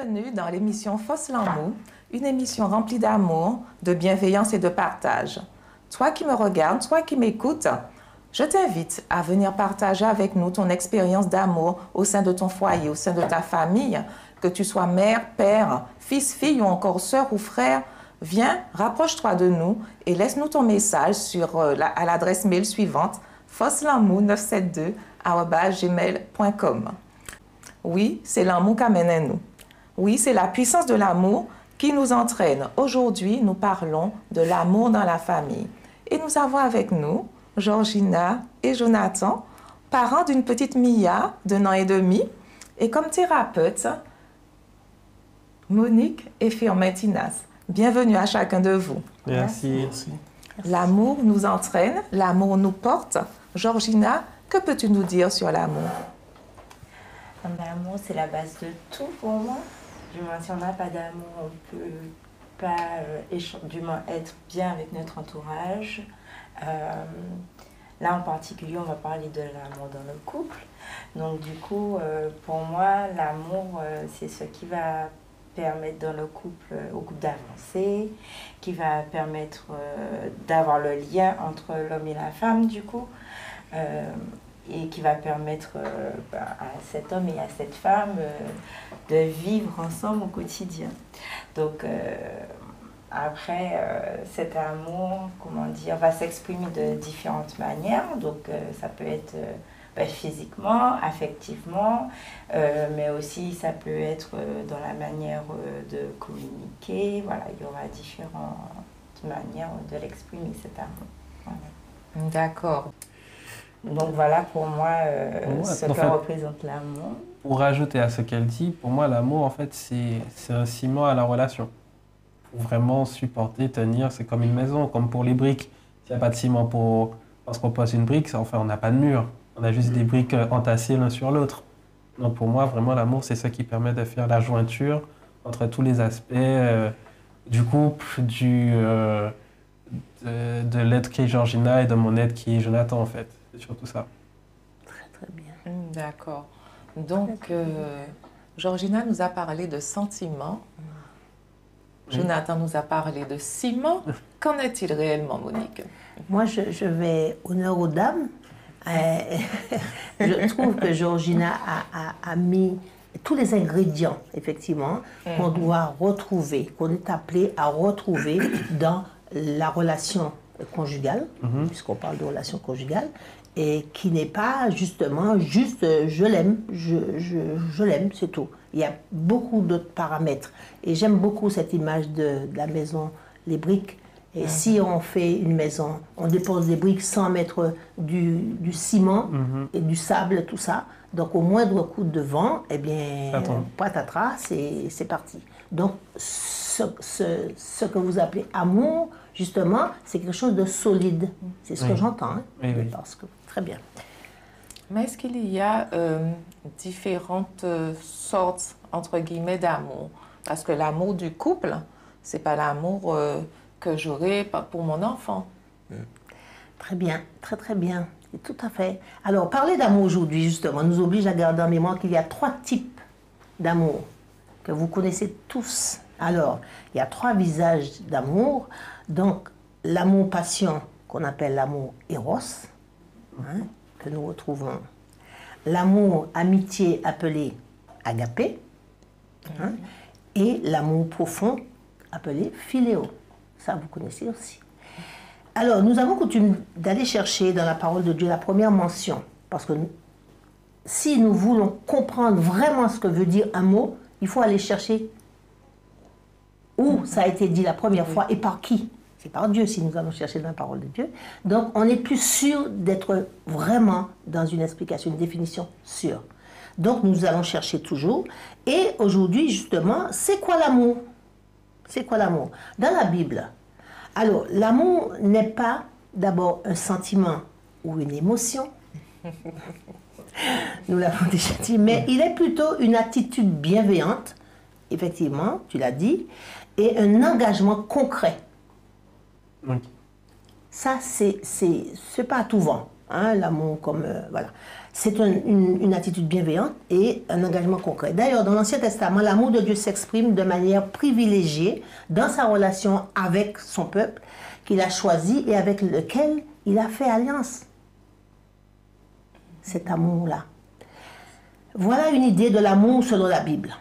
Bienvenue dans l'émission Fausse L'amour, une émission remplie d'amour, de bienveillance et de partage. Toi qui me regardes, toi qui m'écoutes, je t'invite à venir partager avec nous ton expérience d'amour au sein de ton foyer, au sein de ta famille, que tu sois mère, père, fils, fille ou encore sœur ou frère. Viens, rapproche-toi de nous et laisse-nous ton message à l'adresse mail suivante, faussel'amour972@gmail.com. Oui, c'est l'amour qui amène à nous. Oui, c'est la puissance de l'amour qui nous entraîne. Aujourd'hui, nous parlons de l'amour dans la famille. Et nous avons avec nous Georgina et Jonathan, parents d'une petite Mia d'1 an et demi, et comme thérapeutes, Monique et Firmin-Tinas. Bienvenue à chacun de vous. Merci. Merci. L'amour nous entraîne, l'amour nous porte. Georgina, que peux-tu nous dire sur l'amour? L'amour, c'est la base de tout pour moi. Du moins, si on n'a pas d'amour, on ne peut pas du moins être bien avec notre entourage. Là, en particulier, on va parler de l'amour dans le couple. Donc, du coup, pour moi, l'amour, c'est ce qui va permettre dans le couple, au couple d'avancer, qui va permettre d'avoir le lien entre l'homme et la femme, du coup. Et qui va permettre à cet homme et à cette femme de vivre ensemble au quotidien. Donc après, cet amour, comment dire, va s'exprimer de différentes manières. Donc ça peut être physiquement, affectivement, mais aussi ça peut être dans la manière de communiquer. Voilà, il y aura différentes manières de l'exprimer, cet amour. Voilà. D'accord. Donc voilà pour moi ce que représente l'amour. Pour rajouter à ce qu'elle dit, pour moi l'amour en fait c'est un ciment à la relation. Pour vraiment supporter, tenir, c'est comme une maison, comme pour les briques. S'il n'y a pas de ciment parce qu'on pose une brique, enfin on n'a pas de mur. On a juste des briques entassées l'un sur l'autre. Donc pour moi vraiment l'amour c'est ça qui permet de faire la jointure entre tous les aspects du couple, de l'aide qui est Georgina et de mon aide qui est Jonathan en fait. C'est surtout ça. Très très bien. D'accord. Donc, Georgina nous a parlé de sentiments. Jonathan nous a parlé de ciment. Qu'en est-il réellement, Monique? Moi, je vais honneur aux dames. Je trouve que Georgina a mis tous les ingrédients, effectivement, qu'on doit retrouver, qu'on est appelé à retrouver dans la relation conjugale, puisqu'on parle de relation conjugale, et qui n'est pas justement juste je l'aime, je l'aime, c'est tout. Il y a beaucoup d'autres paramètres. Et j'aime beaucoup cette image de la maison, les briques. Et si on fait une maison, on dépose des briques sans mettre du ciment et du sable, tout ça. Donc au moindre coup de vent, eh bien, patatras, c'est parti. Donc ce que vous appelez amour, justement, c'est quelque chose de solide. C'est ce que j'entends. Hein? Oui. Parce que, très bien. Mais est-ce qu'il y a différentes sortes, entre guillemets, d'amour? Parce que l'amour du couple, c'est pas l'amour que j'aurai pour mon enfant. Très bien, très très bien. Et tout à fait. Alors, parler d'amour aujourd'hui, justement, nous oblige à garder en mémoire qu'il y a 3 types d'amour que vous connaissez tous. Alors, il y a 3 visages d'amour. Donc, l'amour-passion, qu'on appelle l'amour éros, que nous retrouvons. L'amour-amitié, appelé agapé. Et l'amour profond, appelé philéo. Ça, vous connaissez aussi. Alors, nous avons coutume d'aller chercher dans la parole de Dieu la première mention. Parce que si nous voulons comprendre vraiment ce que veut dire un mot, il faut aller chercher où ça a été dit la première fois et par qui. C'est par Dieu si nous allons chercher dans la parole de Dieu. Donc, on est plus sûr d'être vraiment dans une explication, une définition sûre. Donc, nous allons chercher toujours. Et aujourd'hui, justement, c'est quoi l'amour? C'est quoi l'amour? Dans la Bible, alors, l'amour n'est pas d'abord un sentiment ou une émotion. Nous l'avons déjà dit, mais il est plutôt une attitude bienveillante, effectivement, tu l'as dit, et un engagement concret. Oui. Ça, c'est pas à tout vent. hein, l'amour comme... voilà. C'est une attitude bienveillante et un engagement concret. D'ailleurs, dans l'Ancien Testament, l'amour de Dieu s'exprime de manière privilégiée dans sa relation avec son peuple qu'il a choisi et avec lequel il a fait alliance. Cet amour-là. Voilà une idée de l'amour selon la Bible.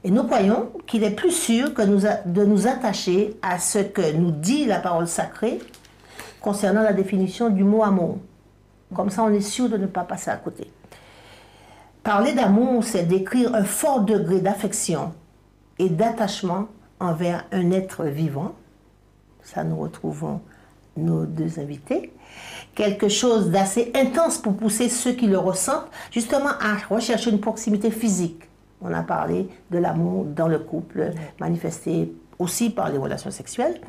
Et nous croyons qu'il est plus sûr de nous attacher à ce que nous dit la parole sacrée concernant la définition du mot amour. Comme ça, on est sûr de ne pas passer à côté. Parler d'amour, c'est décrire un fort degré d'affection et d'attachement envers un être vivant. Ça, nous retrouvons nos deux invités. Quelque chose d'assez intense pour pousser ceux qui le ressentent, justement, à rechercher une proximité physique. On a parlé de l'amour dans le couple, manifesté aussi par les relations sexuelles.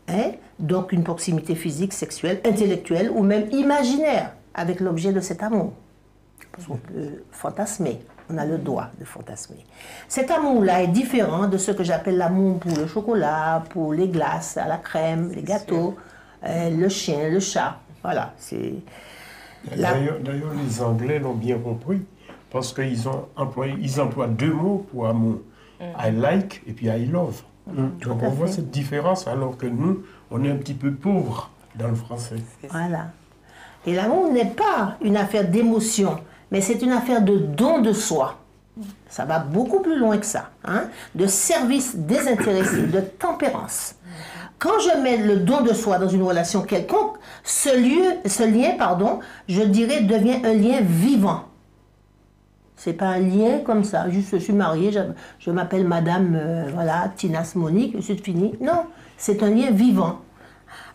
Hein? Donc, une proximité physique, sexuelle, intellectuelle ou même imaginaire avec l'objet de cet amour. Parce qu'on peut fantasmer, on a le droit de fantasmer. Cet amour-là est différent de ce que j'appelle l'amour pour le chocolat, pour les glaces à la crème, les gâteaux, le chien, le chat. Voilà, c'est... D'ailleurs, les Anglais l'ont bien compris, parce qu'ils emploient deux mots pour amour. I like et puis I love. Donc on voit cette différence, alors que nous, on est un petit peu pauvres dans le français. Voilà. Et l'amour n'est pas une affaire d'émotion, mais c'est une affaire de don de soi. Ça va beaucoup plus loin que ça, hein? De service désintéressé, de tempérance. Quand je mets le don de soi dans une relation quelconque, ce lien, je dirais, devient un lien vivant. C'est pas un lien comme ça, juste je suis mariée, je m'appelle Madame Tinas Monique, c'est fini. Non, c'est un lien vivant.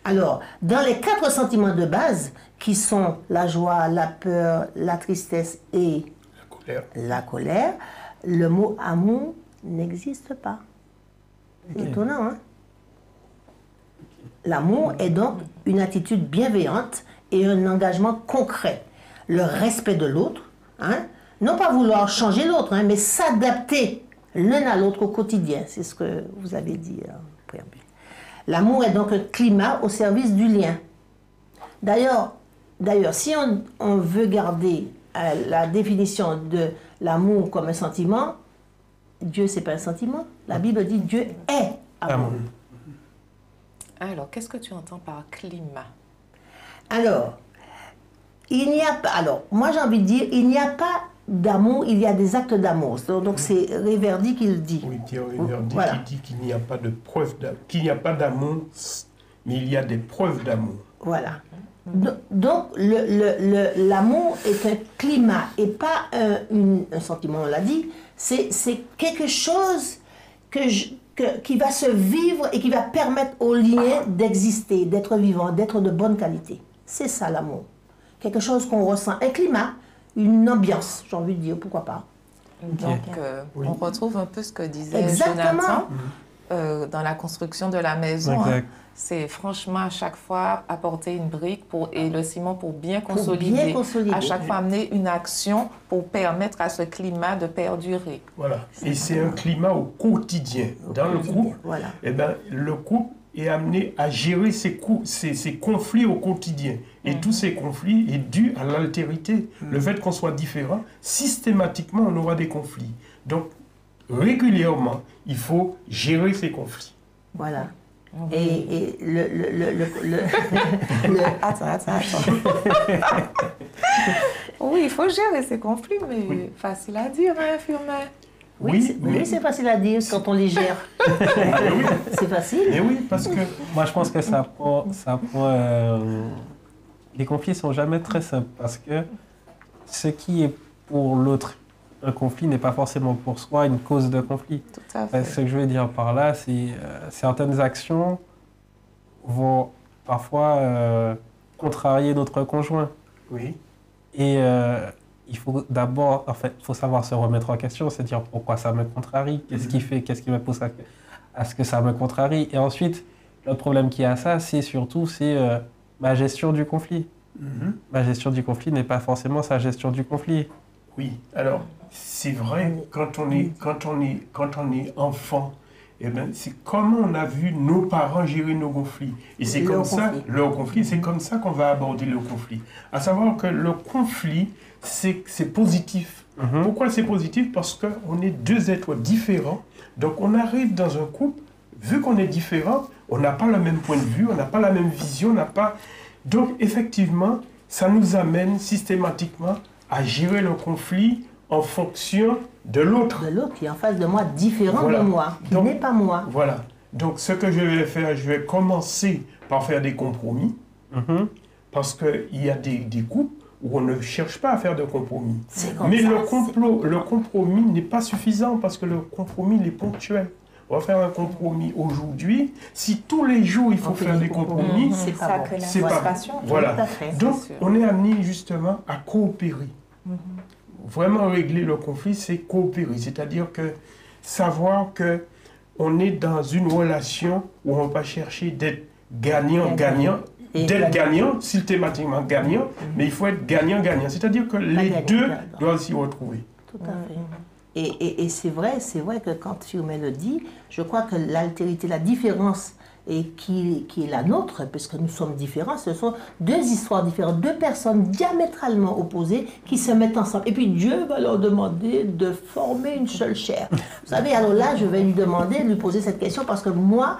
Alors, dans les 4 sentiments de base, qui sont la joie, la peur, la tristesse et la colère, le mot amour n'existe pas. C'est étonnant, hein? L'amour est donc une attitude bienveillante et un engagement concret. Le respect de l'autre, hein? Non pas vouloir changer l'autre, hein, mais s'adapter l'un à l'autre au quotidien. C'est ce que vous avez dit en préambule. L'amour est donc un climat au service du lien. D'ailleurs, si on veut garder la définition de l'amour comme un sentiment, Dieu, c'est pas un sentiment. La Bible dit Dieu est amour. Alors, qu'est-ce que tu entends par climat? Alors, moi j'ai envie de dire, il n'y a pas d'amour, il y a des actes d'amour. Donc c'est Réverdy qui le dit. Oui, Pierre Réverdy Voilà. qui dit qu'il n'y a pas de preuve qu'il n'y a pas d'amour, mais il y a des preuves d'amour. Voilà. Donc l'amour est un climat et pas un sentiment, on l'a dit. C'est quelque chose qui va se vivre et qui va permettre au lien d'exister, d'être vivant, d'être de bonne qualité. C'est ça l'amour. Quelque chose qu'on ressent. Un climat, une ambiance, j'ai envie de dire, pourquoi pas. Donc, on retrouve un peu ce que disait Exactement. Jonathan dans la construction de la maison. Hein. C'est franchement à chaque fois apporter une brique et le ciment pour bien consolider. À chaque fois amener une action pour permettre à ce climat de perdurer. Voilà. Et c'est un climat au quotidien. Dans le couple, voilà. Eh ben, le couple est amené à gérer ses conflits au quotidien. Et tous ces conflits est dû à l'altérité. Le fait qu'on soit différent, systématiquement, on aura des conflits. Donc, régulièrement, il faut gérer ces conflits. Voilà. Et Attends. Oui, il faut gérer ces conflits, mais facile à dire, hein, Firmin? Oui, c'est facile à dire quand on les gère. C'est facile. Et oui, parce que... Moi, je pense que ça prend les conflits sont jamais très simples, parce que ce qui est pour l'autre un conflit n'est pas forcément pour soi une cause de conflit. Tout à fait. Ce que je veux dire par là, c'est certaines actions vont parfois contrarier notre conjoint. Oui. Et il faut d'abord, en fait, faut savoir se remettre en question, se dire pourquoi ça me contrarie, qu'est-ce qui me pousse à ce que ça me contrarie. Et ensuite, l'autre problème qu'il y a à ça, c'est surtout ma gestion du conflit. Ma gestion du conflit n'est pas forcément sa gestion du conflit. Oui, alors c'est vrai, quand on est enfant eh ben, c'est comment on a vu nos parents gérer nos conflits. Et c'est comme ça, leur conflit, c'est comme ça qu'on va aborder le conflit. À savoir que le conflit, c'est positif. Pourquoi c'est positif? Parce qu'on est deux êtres différents. Donc on arrive dans un couple, vu qu'on est différents, on n'a pas le même point de vue, on n'a pas la même vision, on n'a pas... Donc effectivement, ça nous amène systématiquement à gérer le conflit en fonction de l'autre. De l'autre qui est en face de moi, différent de moi, qui n'est pas moi. Voilà. Donc ce que je vais faire, je vais commencer par faire des compromis, parce qu'il y a des couples où on ne cherche pas à faire de compromis. Mais le compromis n'est pas suffisant, parce que le compromis il est ponctuel. On va faire un compromis aujourd'hui. Si tous les jours il faut faire des compromis, c'est pas bon. C'est pas bon. Voilà. Donc on est amené justement à coopérer. Vraiment régler le conflit, c'est coopérer. C'est-à-dire que savoir que on est dans une relation où on va chercher d'être gagnant-gagnant, d'être gagnant, systématiquement gagnant, mais il faut être gagnant-gagnant. C'est-à-dire que les deux doivent s'y retrouver. Tout à fait. Et c'est vrai que quand Philomène le dit, je crois que l'altérité, la différence qui est la nôtre, puisque nous sommes différents, ce sont deux histoires différentes, deux personnes diamétralement opposées qui se mettent ensemble. Et puis Dieu va leur demander de former une seule chair. Vous savez, alors là, je vais lui demander, lui poser cette question, parce que moi,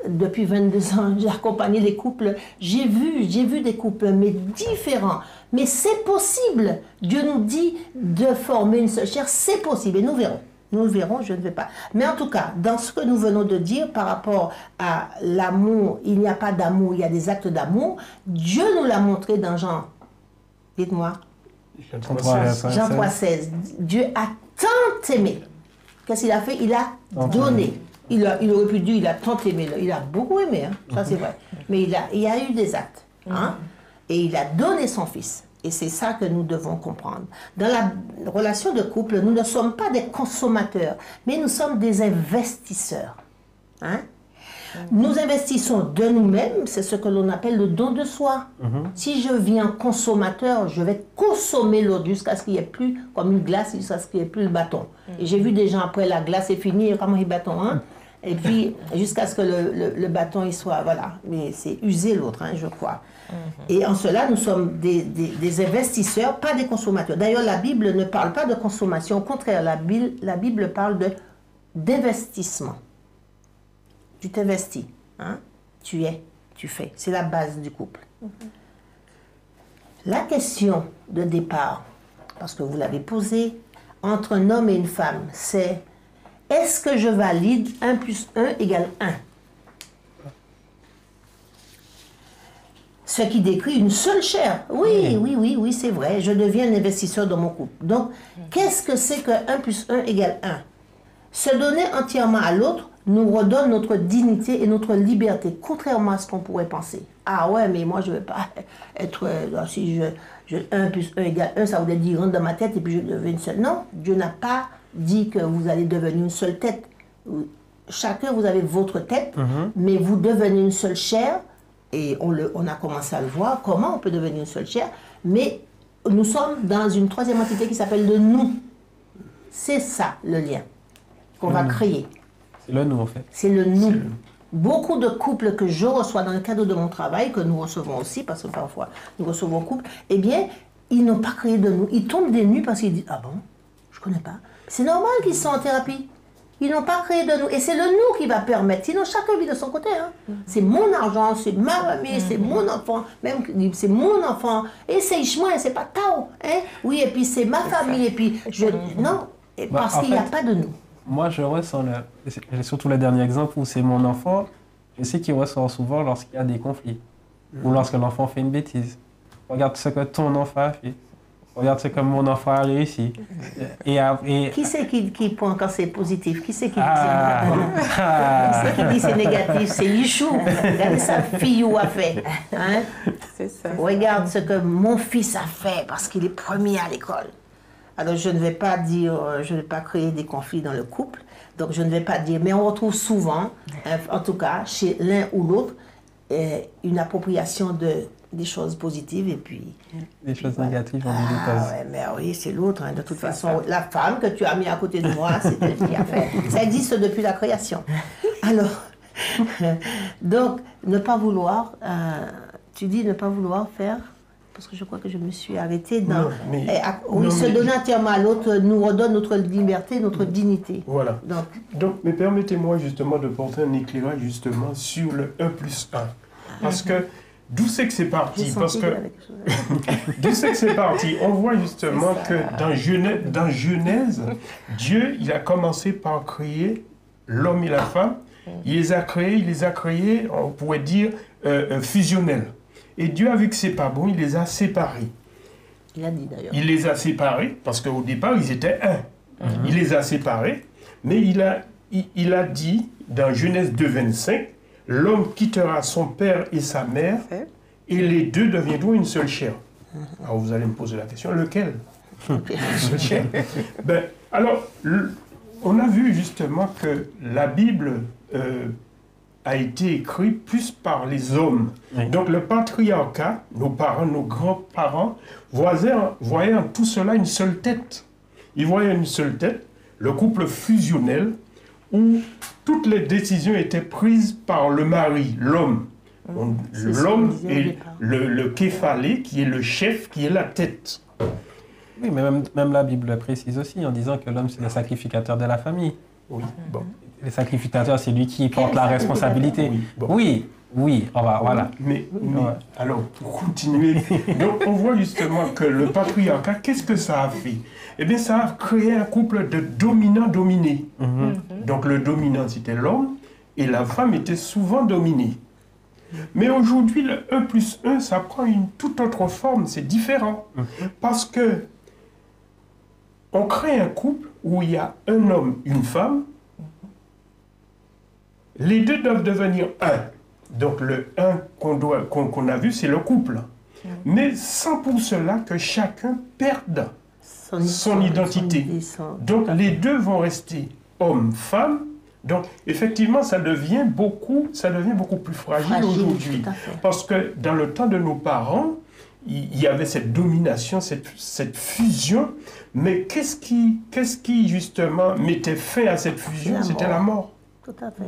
depuis 22 ans, j'ai accompagné les couples, j'ai vu des couples, mais différents. Mais c'est possible. Dieu nous dit de former une seule chair, c'est possible, et nous verrons. Nous verrons, je ne vais pas. Mais en tout cas, dans ce que nous venons de dire par rapport à l'amour, il n'y a pas d'amour, il y a des actes d'amour. Dieu nous l'a montré dans Jean. Dites-moi. Jean 3,16. Dieu a tant aimé. Qu'est-ce qu'il a fait? Il a donné. Il aurait pu dire, il a tant aimé. Il a beaucoup aimé, hein. Ça c'est vrai. Mais il y a eu des actes. Hein. Et il a donné son fils. Et c'est ça que nous devons comprendre. Dans la relation de couple, nous ne sommes pas des consommateurs, mais nous sommes des investisseurs. Hein? Nous investissons de nous-mêmes, c'est ce que l'on appelle le don de soi. Si je viens consommateur, je vais consommer l'autre jusqu'à ce qu'il n'y ait plus, comme une glace, jusqu'à ce qu'il n'y ait plus le bâton. Et j'ai vu des gens, après la glace est finie, comment ils bâton, hein? Et puis jusqu'à ce que le bâton il soit, voilà. Mais c'est usé l'autre, hein, je crois. Et en cela, nous sommes des investisseurs, pas des consommateurs. D'ailleurs, la Bible ne parle pas de consommation. Au contraire, la Bible parle d'investissement. Tu t'investis. Hein? Tu fais. C'est la base du couple. La question de départ, parce que vous l'avez posée, entre un homme et une femme, c'est: est-ce que je valide 1 plus 1 égale 1? Ce qui décrit une seule chair. Oui, c'est vrai. Je deviens un investisseur dans mon couple. Donc, qu'est-ce que c'est que 1 plus 1 égale 1? Se donner entièrement à l'autre nous redonne notre dignité et notre liberté, contrairement à ce qu'on pourrait penser. Ah ouais, mais moi, je ne vais pas être... si 1 plus 1 égale 1, ça voudrait dire rentre dans ma tête et puis je deviens une seule. Non, Dieu n'a pas dit que vous allez devenir une seule tête. Chacun, vous avez votre tête, mais vous devenez une seule chair. Et on a commencé à le voir, comment on peut devenir une seule chair. Mais nous sommes dans une troisième entité qui s'appelle le nous. C'est ça, le lien qu'on va créer. C'est le nous, en fait. C'est le nous. Beaucoup de couples que je reçois dans le cadre de mon travail, que nous recevons aussi, parce que parfois nous recevons un couple, eh bien, ils n'ont pas créé de nous. Ils tombent des nues parce qu'ils disent: ah bon, je ne connais pas. C'est normal qu'ils sont en thérapie. Ils n'ont pas créé de nous. Et c'est le nous qui va permettre. Sinon, chacun vit de son côté. Hein. C'est mon argent, c'est ma famille, c'est mon enfant. Même c'est mon enfant. Et c'est Ishmael, c'est pas Tao. Hein. Oui, et puis c'est ma famille. Et puis, non, parce qu'il n'y a pas de nous. Moi, je ressens, surtout le dernier exemple où c'est mon enfant, je sais qu'il ressort souvent lorsqu'il y a des conflits. Ou lorsque l'enfant fait une bêtise. Regarde ce que ton enfant a fait. Regarde ce que mon enfant a réussi. Qui c'est qui pointe quand c'est positif? Qui c'est qui dit c'est négatif? C'est Yichou. Regardez sa fille a fait. Hein? C'est ça. Regarde ce que mon fils a fait parce qu'il est premier à l'école. Alors je ne vais pas dire, je ne vais pas créer des conflits dans le couple. Donc je ne vais pas dire, mais on retrouve souvent, en tout cas chez l'un ou l'autre, une appropriation des choses positives et puis... Les choses voilà. négatives, on dit des causes. Ouais, mais oui, c'est l'autre. Hein. De toute façon, la femme que tu as mis à côté de moi, c'est elle qui a fait. Ça existe depuis la création. Alors, donc, ne pas vouloir, tu dis ne pas vouloir faire, parce que je crois que je me suis arrêtée dans... se donner entièrement à l'autre nous redonne notre liberté, notre dignité. Voilà. Donc mais permettez-moi justement de porter un éclairage justement sur le 1+1. Parce que d'où c'est que c'est parti? Parce que d'où c'est que c'est parti? On voit justement que dans Genèse, Dieu, il a commencé par créer l'homme et la femme. Il les a créés, on pourrait dire, fusionnels. Et Dieu a vu que c'est pas bon, il les a séparés. Il a dit d'ailleurs. Il les a séparés, parce qu'au départ, ils étaient un. Il les a séparés, mais il a dit, dans Genèse 2,25, l'homme quittera son père et sa mère, et les deux deviendront une seule chair. Alors vous allez me poser la question, lequel? Une seule chair. Alors, on a vu justement que la Bible a été écrite plus par les hommes. Oui. Donc le patriarcat, nos parents, nos grands-parents, voyaient en tout cela une seule tête. Ils voyaient une seule tête, le couple fusionnel, où toutes les décisions étaient prises par le mari, l'homme. L'homme est le képhalé, qui est le chef, qui est la tête. Oui, mais même la Bible précise aussi en disant que l'homme, c'est le sacrificateur de la famille. Oui, bon. Le sacrificateur, c'est lui qui porte la responsabilité. Oui, bon. oui, voilà. Mais alors, pour continuer, donc on voit justement que le patriarcat, qu'est-ce que ça a fait? Eh bien, ça a créé un couple de dominant-dominé. Donc le dominant, c'était l'homme, et la femme était souvent dominée. Mais aujourd'hui, le 1+1, ça prend une toute autre forme, c'est différent. Parce que on crée un couple où il y a un homme, une femme. Les deux doivent devenir un. Donc le un qu'on a vu, c'est le couple. Mais sans pour cela que chacun perde son identité. Donc les deux vont rester homme, femme. Donc effectivement, ça devient beaucoup plus fragile aujourd'hui. Parce que dans le temps de nos parents, il y avait cette domination, cette fusion. Mais qu'est-ce qui justement mettait fin à cette fusion? C'était la mort. Tout à fait.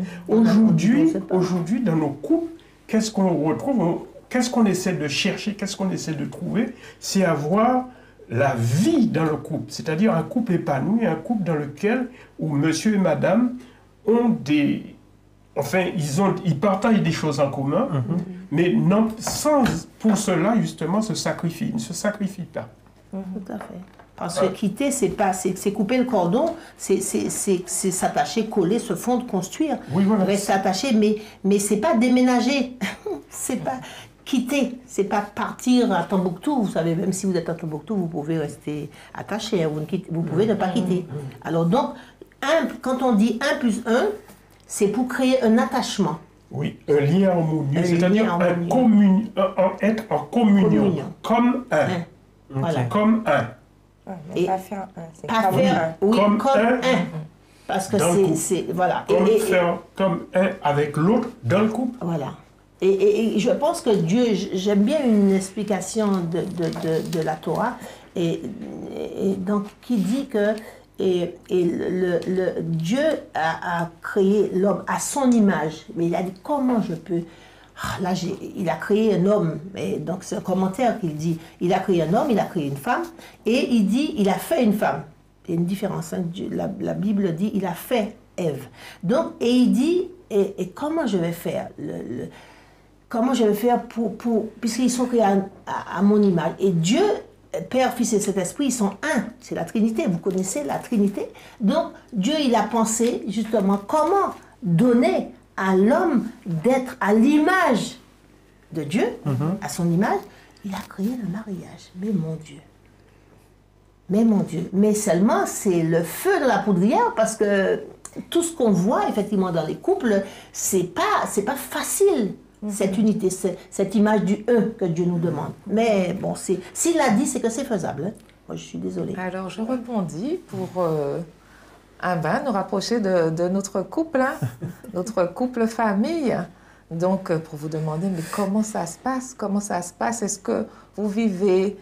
Aujourd'hui, dans nos couples, qu'est-ce qu'on retrouve? Qu'est-ce qu'on essaie de chercher? Qu'est-ce qu'on essaie de trouver? C'est avoir la vie dans le couple. C'est-à-dire un couple épanoui, un couple dans lequel où monsieur et madame ont des... Enfin, ils partagent des choses en commun, mais non, sans pour cela, justement, se sacrifier. Ils ne se sacrifient pas. Tout à fait. Parce que quitter, c'est couper le cordon, c'est s'attacher, coller, se fondre, construire. Oui, voilà. Rester attaché, mais c'est pas déménager. C'est pas quitter, c'est pas partir à Tombouctou. Vous savez, même si vous êtes à Tombouctou, vous pouvez rester attaché, vous pouvez ne pas quitter. Alors donc, quand on dit 1+1, c'est pour créer un attachement. Oui, un lien harmonieux, c'est-à-dire être en communion. Comme un. Voilà. Comme un. Et pas faire un, c'est pas faire un. Oui, comme un. Parce que c'est voilà. Faire comme un avec l'autre dans le couple. Voilà. Et je pense que Dieu, j'aime bien une explication de la Torah, et donc qui dit que Dieu a créé l'homme à son image, mais il a dit comment je peux... Là, il a créé un homme, et donc c'est un commentaire qu'il dit, il a créé un homme, il a créé une femme, et il dit, il a fait une femme. Il y a une différence, hein. La Bible dit, il a fait Ève. Donc, et il dit, et comment je vais faire comment je vais faire puisqu'ils sont créés à mon image. Et Dieu, Père, Fils et Saint-Esprit, ils sont un, c'est la Trinité, vous connaissez la Trinité. Donc, Dieu, il a pensé justement comment donner à l'homme d'être à l'image de Dieu, à son image. Il a créé le mariage. Mais mon Dieu. Mais seulement, c'est le feu de la poudrière, parce que tout ce qu'on voit effectivement dans les couples, c'est pas facile, cette unité, cette image du E que Dieu nous demande. Mais bon, s'il l'a dit, c'est que c'est faisable. Hein. Moi, je suis désolée. Alors, je rebondis pour... nous rapprocher de notre couple, hein, notre couple famille. Donc, pour vous demander, mais comment ça se passe? Comment ça se passe? Est-ce que vous vivez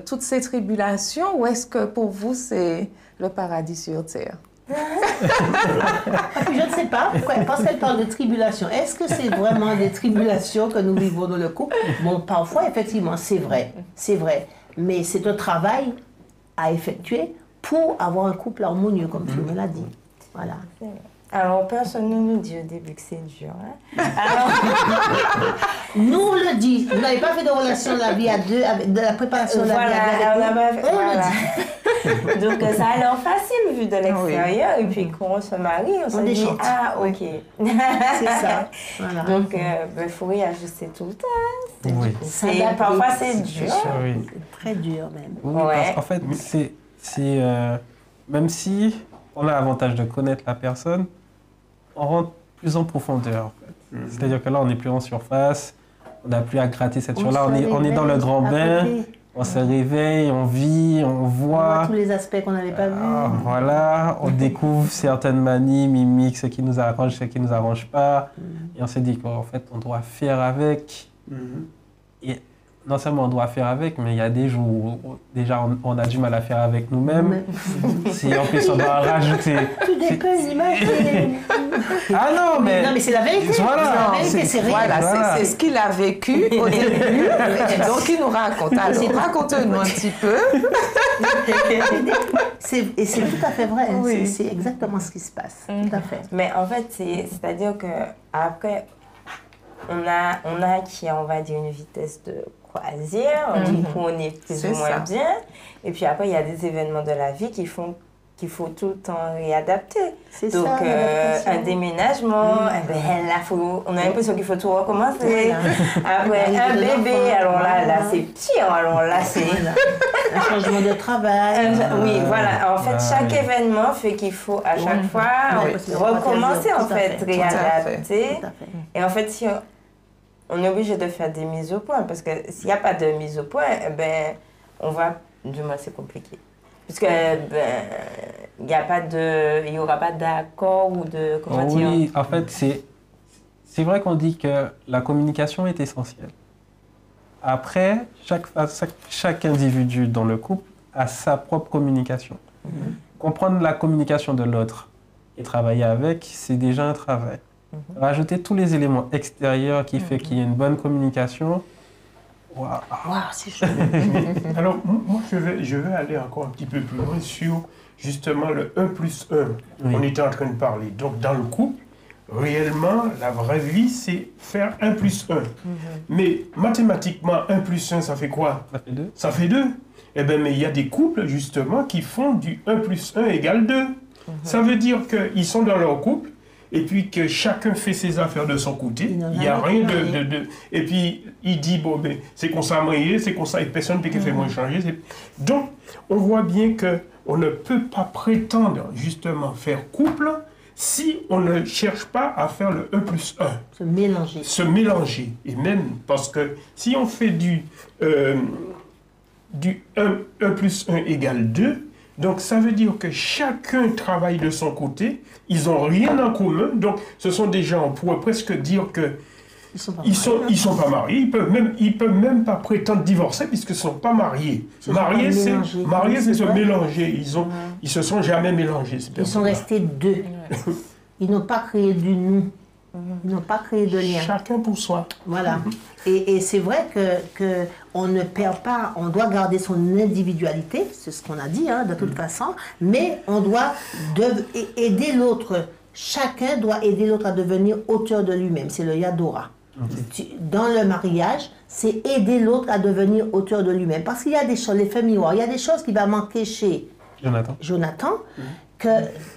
toutes ces tribulations ou est-ce que pour vous, c'est le paradis sur terre? Je ne sais pas, parce qu'elle parle de tribulation, est-ce que c'est vraiment des tribulations que nous vivons dans le couple? Bon, parfois, effectivement, c'est vrai, mais c'est un travail à effectuer pour avoir un couple harmonieux, comme tu me l'as dit. Voilà. Alors, personne ne nous dit au début que c'est dur. Hein? Nous, on le dit. Vous n'avez pas fait de relation de la vie à deux, de la préparation de la vie à deux. On le dit. Donc, ça a l'air facile vu de l'extérieur. Et puis, quand on se marie, on se dit, déchante. ah, ok. C'est ça. Voilà. Donc, il faut réajuster tout le temps. Oui. Parfois, c'est dur. Oui. C'est très dur, même. Oui, parce qu'en fait, même si on a l'avantage de connaître la personne, on rentre plus en profondeur. En fait. C'est-à-dire que là, on n'est plus en surface, on n'a plus à gratter cette chose-là, on est dans le grand bain, on se réveille, on vit, on voit tous les aspects qu'on n'avait pas vus. Voilà, on découvre certaines manies, mimiques, ce qui nous arrange, ce qui ne nous arrange pas. Et on se dit qu'en fait, on doit faire avec. Et non seulement on doit faire avec, mais il y a des jours où déjà on a du mal à faire avec nous-mêmes. Si en plus on doit rajouter... Tu déconnes, imagine. Ah non, mais... Non, mais c'est la vérité. Voilà, c'est réel. Voilà, c'est ce qu'il a vécu au début. Donc il nous raconte. Alors, raconte-nous un petit peu. Et c'est tout à fait vrai. Oui. C'est exactement ce qui se passe. Tout à fait. Mais en fait, c'est-à-dire qu'après, on a qui, on va dire, une vitesse de croisière, du coup on est plus ou moins bien. Et puis après, il y a des événements de la vie qui font qu'il faut tout le temps réadapter. Donc, un déménagement, on a l'impression qu'il faut tout recommencer. Après, un bébé, alors là c'est pire. Alors là, c'est un changement de travail. Oui, voilà. En fait, chaque événement fait qu'il faut à chaque fois recommencer, en fait, réadapter. Et en fait, si on est obligé de faire des mises au point, parce que s'il n'y a pas de mise au point, du moins c'est compliqué. Puisque il n'y aura pas d'accord ou de... Comment dire? Oui, en fait, c'est vrai qu'on dit que la communication est essentielle. Après, chaque individu dans le couple a sa propre communication. Comprendre la communication de l'autre et travailler avec, c'est déjà un travail. Rajouter tous les éléments extérieurs qui fait qu'il y ait une bonne communication. Waouh, c'est chaud. Alors, moi, je vais aller encore un petit peu plus loin sur justement le 1 plus 1. Oui. On était en train de parler. Donc, dans le couple, réellement, la vraie vie, c'est faire 1 plus 1. Mais mathématiquement, 1 plus 1, ça fait quoi? Ça fait 2. Ça fait 2. Eh bien, mais il y a des couples, justement, qui font du 1 plus 1 égale 2. Ça veut dire qu'ils sont dans leur couple, et puis que chacun fait ses affaires de son côté. Il n'y a rien de... Et puis, il dit, bon, ben, c'est qu'on s'est marié, c'est qu'on s'est... Personne ne peut faire moins changer. Donc, on voit bien qu'on ne peut pas prétendre, justement, faire couple si on ne cherche pas à faire le 1 plus 1. Se mélanger. Et même, parce que si on fait du 1 plus 1 égale 2, donc, ça veut dire que chacun travaille de son côté, ils n'ont rien en commun. Donc, ce sont des gens, on pourrait presque dire que ils sont pas mariés. Ils peuvent même pas prétendre divorcer puisqu'ils ne sont pas mariés. Mariés, c'est se mélanger. Ils se sont jamais mélangés. Ils sont restés deux. Ils n'ont pas créé du nous. Ils n'ont pas créé de lien. Chacun pour soi. Voilà. Et c'est vrai que on ne perd pas, on doit garder son individualité, c'est ce qu'on a dit de toute façon, mais on doit aider l'autre. Chacun doit aider l'autre à devenir auteur de lui-même. C'est le Yadora. Dans le mariage, c'est aider l'autre à devenir auteur de lui-même. Parce qu'il y a des choses, l'effet miroir, il y a des choses qui vont manquer chez Jonathan que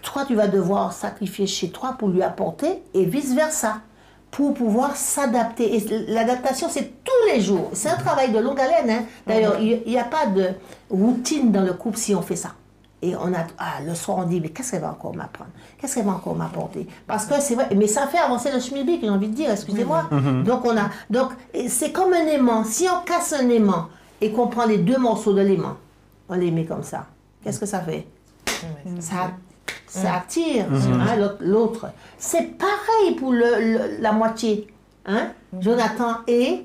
toi, tu vas devoir sacrifier chez toi pour lui apporter et vice-versa, pour pouvoir s'adapter. Et l'adaptation, c'est tous les jours. C'est un travail de longue haleine. D'ailleurs, il n'y a pas de routine dans le couple si on fait ça. Et le soir, on dit, mais qu'est-ce qu'elle va encore m'apprendre? Qu'est-ce qu'elle va encore m'apporter? Parce que c'est vrai, mais ça fait avancer le schmilblick, j'ai envie de dire, excusez-moi. Donc, c'est comme un aimant. Si on casse un aimant et qu'on prend les deux morceaux de l'aimant, on les met comme ça, qu'est-ce que ça fait? Ça attire l'autre. C'est pareil pour la moitié. Hein? Jonathan et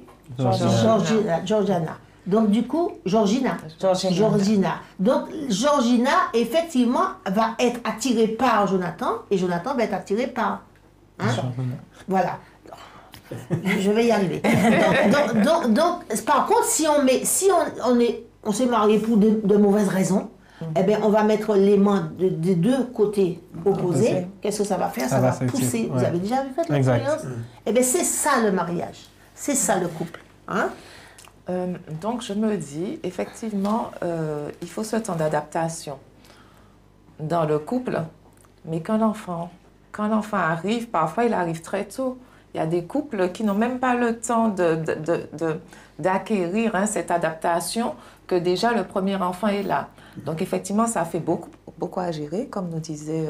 Georgiana. Donc, du coup, Georgina. Donc, Georgina, effectivement, va être attirée par Jonathan et Jonathan va être attiré par... Hein? Voilà. Je vais y arriver. Donc, par contre, si on s'est marié pour de mauvaises raisons, eh bien, on va mettre les mains des deux côtés opposés. Qu'est-ce que ça va faire? Ça va pousser. Ouais. Vous avez déjà vu fait l'expérience? Eh bien, c'est ça le mariage. C'est ça le couple. Hein? Donc, je me dis, effectivement, il faut ce temps d'adaptation dans le couple, mais quand l'enfant arrive, parfois il arrive très tôt. Il y a des couples qui n'ont même pas le temps d'acquérir cette adaptation, que déjà le premier enfant est là. Donc, effectivement, ça fait beaucoup à gérer, comme nous disait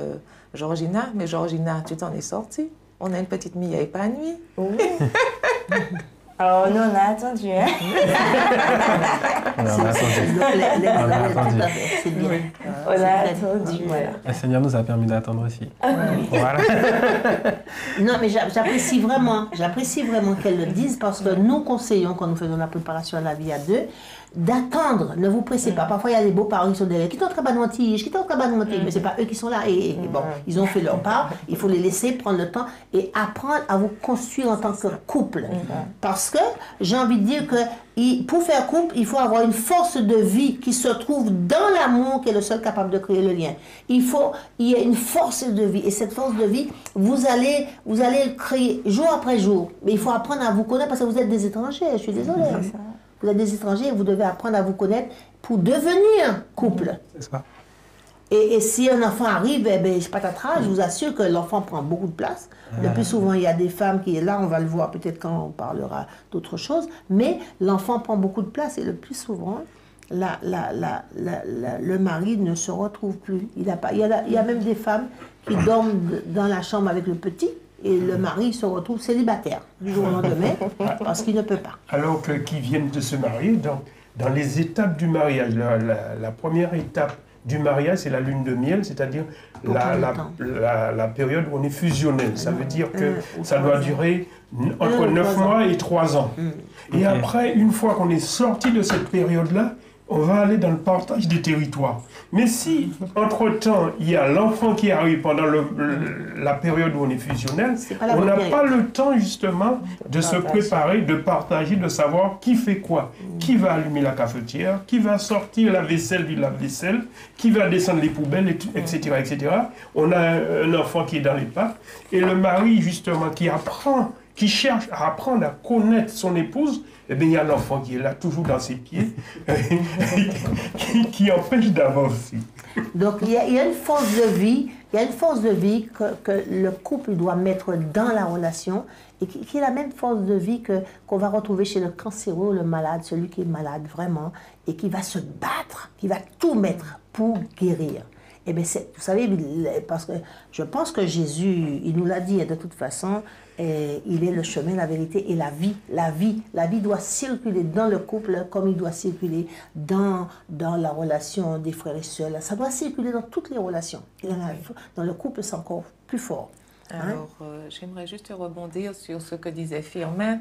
Georgina. Mais Georgina, tu t'en es sortie. On a une petite Mia épanouie. Oui. Alors, nous, on a attendu, hein? On a attendu. C'est bien. On a attendu, voilà. Le Seigneur nous a permis d'attendre aussi. Voilà. Non, mais j'apprécie vraiment qu'elle le dise, parce que nous conseillons, quand nous faisons la préparation à la vie à deux, d'attendre, ne vous pressez pas. Parfois, il y a des beaux-parents qui sont derrière, qui t'ont très mais c'est pas eux qui sont là. Et bon, ils ont fait leur part, il faut les laisser prendre le temps et apprendre à vous construire en tant que couple. Parce que j'ai envie de dire que pour faire couple, il faut avoir une force de vie qui se trouve dans l'amour, qui est le seul capable de créer le lien. Il y a une force de vie, et cette force de vie, vous allez le créer jour après jour. Mais il faut apprendre à vous connaître, parce que vous êtes des étrangers, je suis désolée. Vous êtes des étrangers et vous devez apprendre à vous connaître pour devenir couple. C'est ça. Et si un enfant arrive, eh bien, patatras, je vous assure que l'enfant prend beaucoup de place. Le plus souvent, il y a des femmes qui, là, on va le voir peut-être quand on parlera d'autre chose, mais l'enfant prend beaucoup de place et le plus souvent, le mari ne se retrouve plus. Il y a même des femmes qui dorment dans la chambre avec le petit, et le mari se retrouve célibataire du jour au lendemain parce qu'il ne peut pas. Alors qu'ils viennent de se marier, dans les étapes du mariage, la première étape du mariage, c'est la lune de miel, c'est-à-dire la période où on est fusionnel. Ça veut dire que ça doit durer entre 9 mois et 3 ans. Et après, une fois qu'on est sorti de cette période-là, on va aller dans le partage des territoires. Mais si, entre-temps, il y a l'enfant qui arrive pendant la période où on est fusionnel, on n'a pas le temps, justement, de se préparer, de partager, de savoir qui fait quoi. Qui va allumer la cafetière, qui va sortir la vaisselle du lave-vaisselle, qui va descendre les poubelles, etc., etc. On a un enfant qui est dans les pas. Et le mari, justement, qui cherche à apprendre à connaître son épouse, eh bien, il y a l'enfant qui est là, toujours dans ses pieds, qui empêche d'avancer. Donc, il y a une force de vie, que le couple doit mettre dans la relation, et qui est la même force de vie qu'on va retrouver chez le cancéreux, le malade, celui qui est malade vraiment, et qui va se battre, qui va tout mettre pour guérir. Eh bien, vous savez, parce que je pense que Jésus, il nous l'a dit, de toute façon, il est le chemin, la vérité et la vie. La vie doit circuler dans le couple comme il doit circuler dans la relation des frères et sœurs. Ça doit circuler dans toutes les relations. Et dans le couple, c'est encore plus fort. Alors, j'aimerais juste rebondir sur ce que disait Firmin.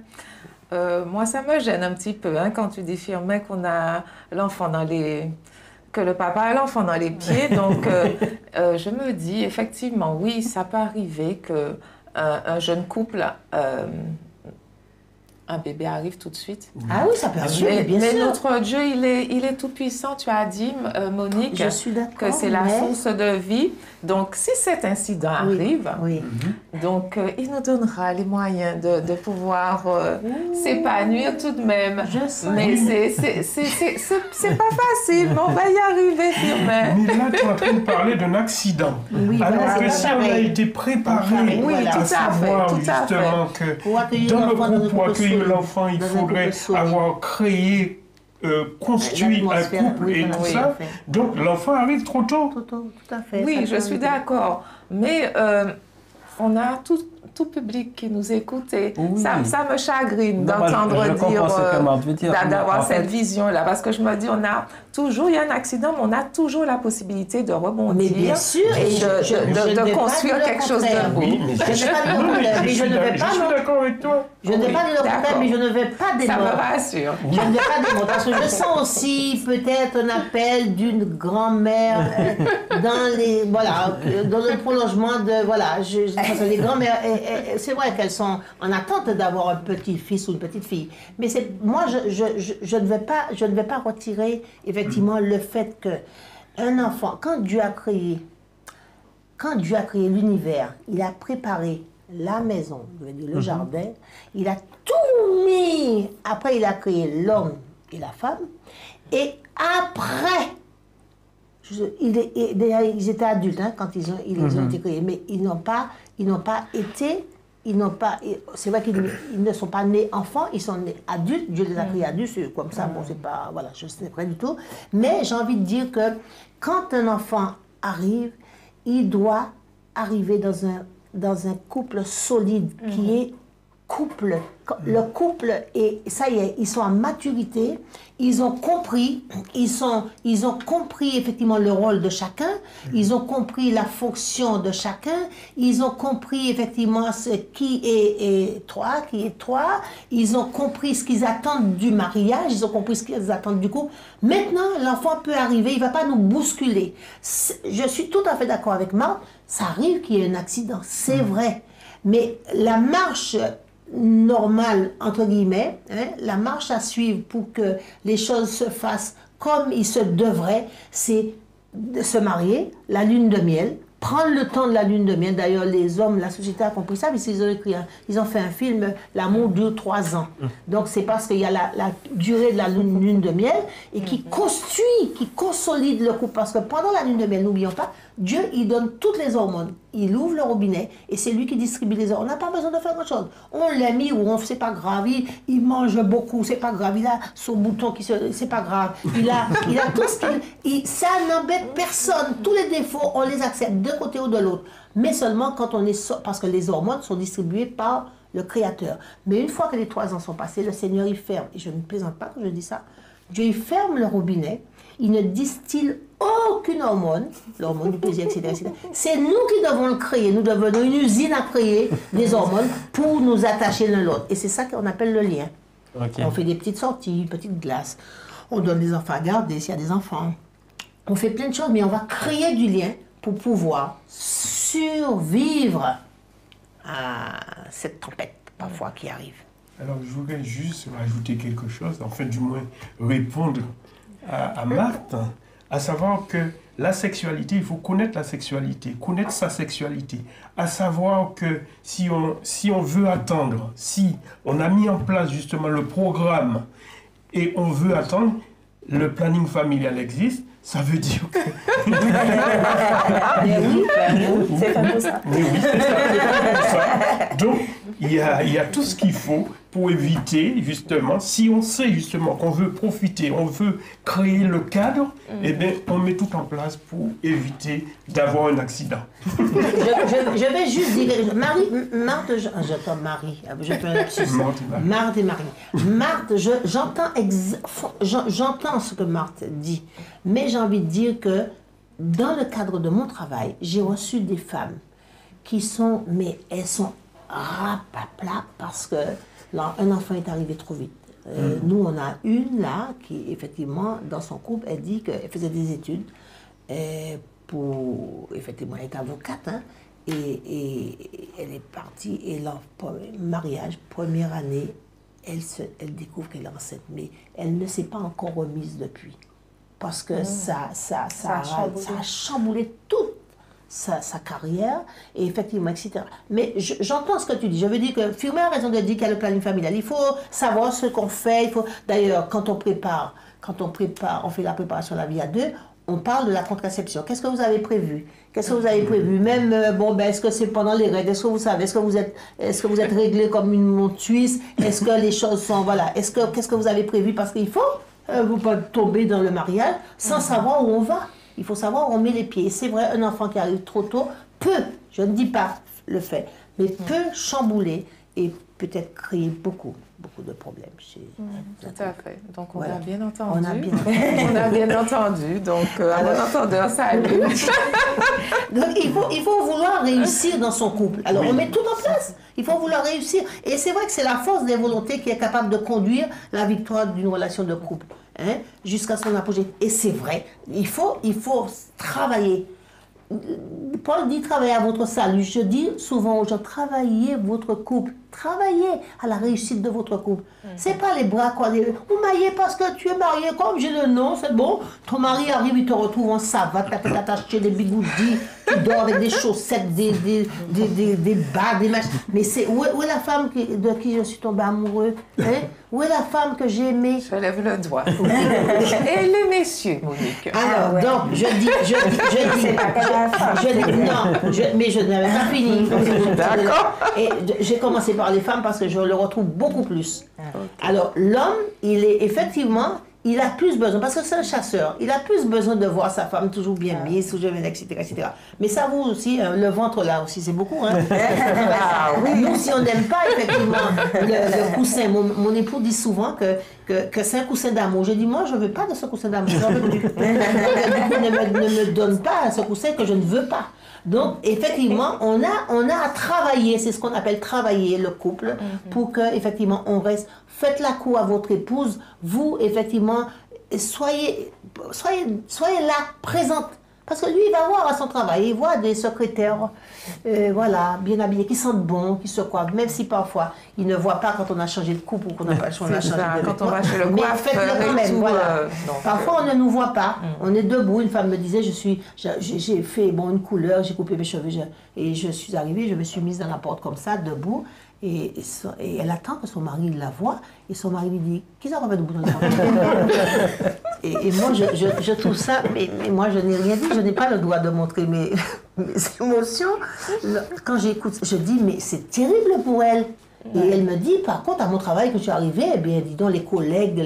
Moi, ça me gêne un petit peu quand tu dis, Firmin, qu'on a l'enfant que le papa a l'enfant dans les pieds. Donc, je me dis, effectivement, oui, ça peut arriver qu'un jeune couple, un bébé arrive tout de suite. Ah oui, ça peut arriver, bien sûr. Mais notre Dieu, il est tout puissant. Tu as dit, Monique, je suis que c'est la source de vie. Donc, si cet incident arrive, donc il nous donnera les moyens de pouvoir s'épanouir tout de même. Mais c'est pas facile, mais on va y arriver, Firmin. Mais là, tu es en train de parler d'un accident. Oui, alors que si on a été préparé à savoir justement que dans le couple, pour accueillir l'enfant, il faudrait avoir créé, construit un couple et tout ça. Donc l'enfant arrive trop tôt. Tout à fait. Oui, je suis d'accord. Mais on a tout tout public qui nous écoute. Et Oui. ça me chagrine Non, d'entendre je comprends ce que Marthe veut dire. d'avoir En cette fait- vision-là. Parce que je me dis, il y a un accident, mais on a toujours la possibilité de rebondir. Mais bien sûr, et je ne vais de pas construire dire le quelque chose contraire. de beau. Oui, mais Je ne vais pas dire le contraire, mais je ne vais je pas... suis d'accord avec toi. Je ne vais pas dire le contraire, d'accord. mais je ne vais pas Ça me démordre. rassure. Je ne vais pas démordre, parce que je sens aussi peut-être un appel d'une grand-mère dans le prolongement de... Voilà, parce que les grand-mères, c'est vrai qu'elles sont en attente d'avoir un petit-fils ou une petite-fille. Mais moi, je ne vais pas retirer effectivement le fait que un enfant, quand Dieu a créé l'univers, il a préparé la maison, je veux dire le jardin, il a tout mis. Après, il a créé l'homme et la femme. Et après, déjà, ils étaient adultes quand ils ont été créés, mais ils n'ont pas été, c'est vrai qu'ils ne sont pas nés enfants, ils sont nés adultes, Dieu les a créés adultes, c'est comme ça, bon, c'est pas, voilà, je ne sais pas du tout. Mais j'ai envie de dire que quand un enfant arrive, il doit arriver dans un couple solide qui est couple. Le couple, et ça y est, ils sont en maturité, ils ont compris effectivement le rôle de chacun, ils ont compris la fonction de chacun, ils ont compris effectivement qui est toi, ils ont compris ce qu'ils attendent du mariage, ils ont compris ce qu'ils attendent du couple. Maintenant, l'enfant peut arriver, il ne va pas nous bousculer. Je suis tout à fait d'accord avec Marthe, ça arrive qu'il y ait un accident, c'est vrai, mais la marche normale, entre guillemets, la marche à suivre pour que les choses se fassent comme il se devrait, c'est de se marier, la lune de miel, prendre le temps de la lune de miel. D'ailleurs, les hommes, la société a compris ça, mais ils ont fait un film, l'amour dure 3 ans. Donc, c'est parce qu'il y a la durée de la lune de miel et qui consolide le couple. Parce que pendant la lune de miel, n'oublions pas, Dieu, il donne toutes les hormones. Il ouvre le robinet et c'est lui qui distribue les hormones. On n'a pas besoin de faire grand chose. On l'a mis ou c'est pas grave. Il mange beaucoup, c'est pas grave. Il a son bouton c'est pas grave. Il a tout ce ça n'embête personne. Tous les défauts, on les accepte d'un côté ou de l'autre. Mais seulement quand on est... Parce que les hormones sont distribuées par le Créateur. Mais une fois que les 3 ans sont passés, le Seigneur, il ferme. Et je ne plaisante pas quand je dis ça. Dieu, il ferme le robinet. Il ne distille aucune hormone, l'hormone du plaisir, etc., etc. C'est nous qui devons le créer. Nous devenons une usine à créer des hormones pour nous attacher l'un à l'autre. Et c'est ça qu'on appelle le lien. Okay. On fait des petites sorties, une petite glace. On donne des enfants à garder s'il y a des enfants. On fait plein de choses, mais on va créer du lien pour pouvoir survivre à cette tempête parfois qui arrive. Alors, je voudrais juste rajouter quelque chose, enfin, du moins, répondre à Marthe, à savoir que la sexualité, il faut connaître la sexualité, connaître sa sexualité, à savoir que si on veut attendre, si on a mis en place justement le programme et on veut attendre, le planning familial existe, ça veut dire que... Mais oui, c'est pas pour ça. Mais oui, c'est ça. Donc, il y a tout ce qu'il faut pour éviter, justement, si on sait justement qu'on veut profiter, on veut créer le cadre, eh bien, on met tout en place pour éviter d'avoir un accident. je vais juste dire, Marthe, j'entends Marie, je peux un lapsus. Marthe et Marie. Marthe, j'entends ce que Marthe dit, mais j'ai envie de dire que dans le cadre de mon travail, j'ai reçu des femmes qui sont, mais elles sont rapapla parce que un enfant est arrivé trop vite. Nous, on a une là qui, effectivement, dans son couple, elle dit qu'elle faisait des études pour, effectivement, elle est avocate, et elle est partie, et leur mariage, première année, elle découvre qu'elle est enceinte, mais elle ne s'est pas encore remise depuis. Parce que ça a chamboulé toute sa carrière, et effectivement, etc. Mais j'entends ce que tu dis. Je veux dire que Firmin a raison de dire qu'il y a le planning familial. Il faut savoir ce qu'on fait. D'ailleurs, quand on prépare, on fait la préparation de la vie à 2, on parle de la contraception. Qu'est-ce que vous avez prévu? Qu'est-ce que vous avez prévu? Même, est-ce que c'est pendant les règles? Est-ce que vous savez? Est-ce que vous êtes réglé comme une montre suisse? Est-ce que les choses sont... Voilà. Qu'est-ce que vous avez prévu? Parce qu'il faut vous pas tomber dans le mariage sans savoir où on va. Il faut savoir où on met les pieds. C'est vrai, un enfant qui arrive trop tôt peut, je ne dis pas le fait, mais peut chambouler et peut-être créer beaucoup de problèmes. Tout à fait. Donc, on Voilà. a bien entendu. On a bien On a bien entendu. Donc, à mon entendeur, salut. Donc, il faut vouloir réussir dans son couple. Alors, on met tout en place. Il faut vouloir réussir. Et c'est vrai que c'est la force des volontés qui est capable de conduire la victoire d'une relation de couple, hein, jusqu'à son apogée. Et c'est vrai, il faut travailler. Paul dit travaillez à votre salut. Je dis souvent aux gens, travaillez votre couple. Travaillez à la réussite de votre couple. C'est pas les bras croisés. Vous mariez parce que tu es marié, comme j'ai le nom, c'est bon. Ton mari arrive, il te retrouve en savate, t'as fait attacher des bigoudis, tu dors avec des chaussettes, des bas, des machins. Mais où est la femme de qui je suis tombée amoureux, hein? Où est la femme que j'ai aimée? Je lève le doigt. Et les messieurs, Monique. Alors, ouais. donc, je dis, mais je n'avais pas fini. D'accord. Et j'ai commencé par les femmes parce que je le retrouve beaucoup plus. Alors, l'homme, il a plus besoin, parce que c'est un chasseur, il a plus besoin de voir sa femme toujours bien mise, toujours bien, etc., etc. Mais ça vous aussi, le ventre là aussi, c'est beaucoup. Hein? Ah oui. Nous, si on n'aime pas effectivement le coussin, mon époux dit souvent que c'est un coussin d'amour. Je dis, moi, je ne veux pas de ce coussin d'amour. J'en veux plus. Du coup, ne me donne pas ce coussin que je ne veux pas. Donc, effectivement, on a à travailler, c'est ce qu'on appelle travailler le couple, pour que, effectivement, on reste. Faites la cour à votre épouse, vous, effectivement, soyez là, présente. Parce que lui, il va voir à son travail, il voit des secrétaires, voilà, bien habillés, qui sentent bon, qui se coiffent, même si parfois, il ne voit pas quand on a changé de coupe ou qu'on a pas changé de Quand on va chez le mais coiffeur faites-le quand et même, tout, voilà. donc, Parfois, on ne nous voit pas. On est debout. Une femme me disait, j'ai fait une couleur, j'ai coupé mes cheveux, et je suis arrivée, je me suis mise dans la porte comme ça, debout. Et elle attend que son mari la voie. Et son mari lui dit, qui ça va debout dans la porte? Et moi, je trouve ça, mais moi, je n'ai rien dit. Je n'ai pas le droit de montrer mes émotions. Quand j'écoute, je dis, mais c'est terrible pour elle. Et elle me dit, par contre, à mon travail, que je suis arrivée, eh bien, dis donc, les collègues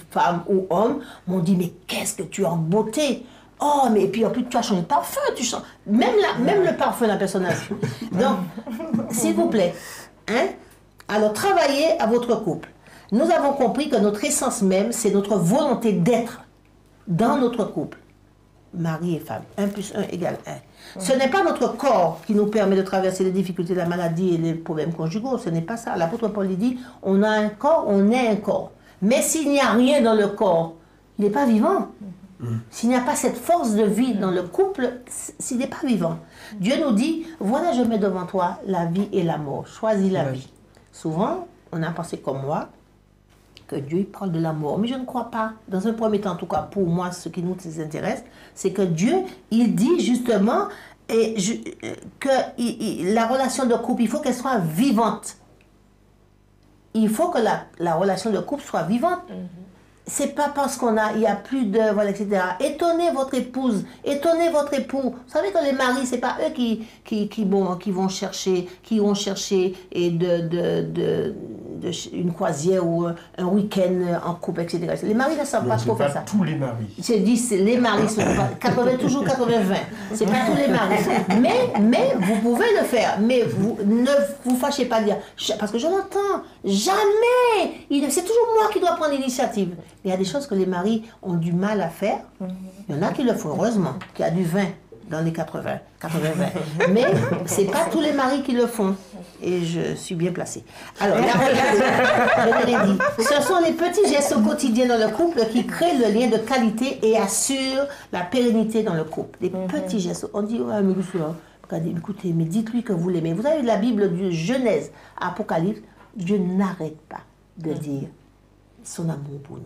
femmes ou hommes m'ont dit, mais qu'est-ce que tu as en beauté? Oh, mais et puis en plus, tu as changé de parfum, tu sens. Même le parfum, la personne a vu. Donc, s'il vous plaît, hein, alors travaillez à votre couple. Nous avons compris que notre essence même, c'est notre volonté d'être dans notre couple. Mari et femme. 1 plus 1 égale 1. Ce n'est pas notre corps qui nous permet de traverser les difficultés, la maladie et les problèmes conjugaux. Ce n'est pas ça. L'apôtre Paul dit, on a un corps, on est un corps. Mais s'il n'y a rien dans le corps, il n'est pas vivant. S'il n'y a pas cette force de vie dans le couple, s'il n'est pas vivant. Dieu nous dit, voilà, je mets devant toi la vie et la mort. Choisis la vie. Souvent, on a pensé comme moi, que Dieu parle de la mort. Mais je ne crois pas. Dans un premier temps, en tout cas, pour moi, ce qui nous intéresse, c'est que Dieu, il dit justement que la relation de couple, il faut qu'elle soit vivante. Il faut que la relation de couple soit vivante. C'est pas parce il y a plus de, voilà, etc. Étonnez votre épouse, étonnez votre époux. Vous savez que les maris, c'est pas eux qui vont chercher et une croisière ou un week-end en couple, etc. Les maris ne savent pas trop faire ça. Tous les maris. Je dis, les maris sont pas toujours 80-20. C'est pas tous les maris. Mais vous pouvez le faire. Mais vous ne vous fâchez pas de dire, parce que je l'entends, jamais. C'est toujours moi qui dois prendre l'initiative. Il y a des choses que les maris ont du mal à faire. Il y en a qui le font, heureusement, qu'il y a du 20 dans les 80-20. Mais ce n'est pas tous les maris qui le font. Et je suis bien placée. Alors, je l'ai dit, ce sont les petits gestes quotidiens dans le couple qui créent le lien de qualité et assurent la pérennité dans le couple. Les petits gestes. On dit, ouais, mais écoutez, mais dites-lui que vous l'aimez. Vous avez la Bible de Genèse à Apocalypse. Dieu n'arrête pas de dire son amour pour nous.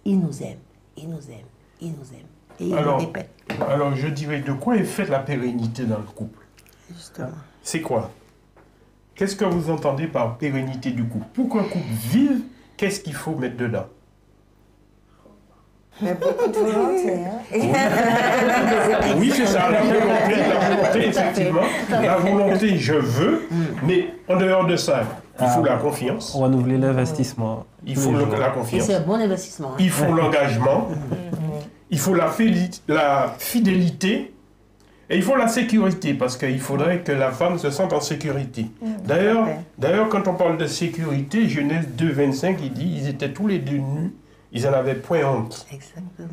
Il nous aime, il nous aime, il nous aime. Et il le répète. Alors, je dirais, de quoi est faite la pérennité dans le couple? Justement. C'est quoi? Qu'est-ce que vous entendez par pérennité du couple? Pour qu'un couple vive, qu'est-ce qu'il faut mettre dedans? Mais beaucoup de volonté, hein? Oui, c'est ça, la volonté, effectivement. La volonté, je veux, mais en dehors de ça, il faut la confiance. Renouveler l'investissement. Il faut la confiance. C'est un bon investissement. Hein. Il faut l'engagement. Il faut la fidélité. Et il faut la sécurité, parce qu'il faudrait que la femme se sente en sécurité. D'ailleurs, quand on parle de sécurité, Genèse 2, 25, il dit, ils étaient tous les deux nus, ils n'en avaient point honte. Exactement.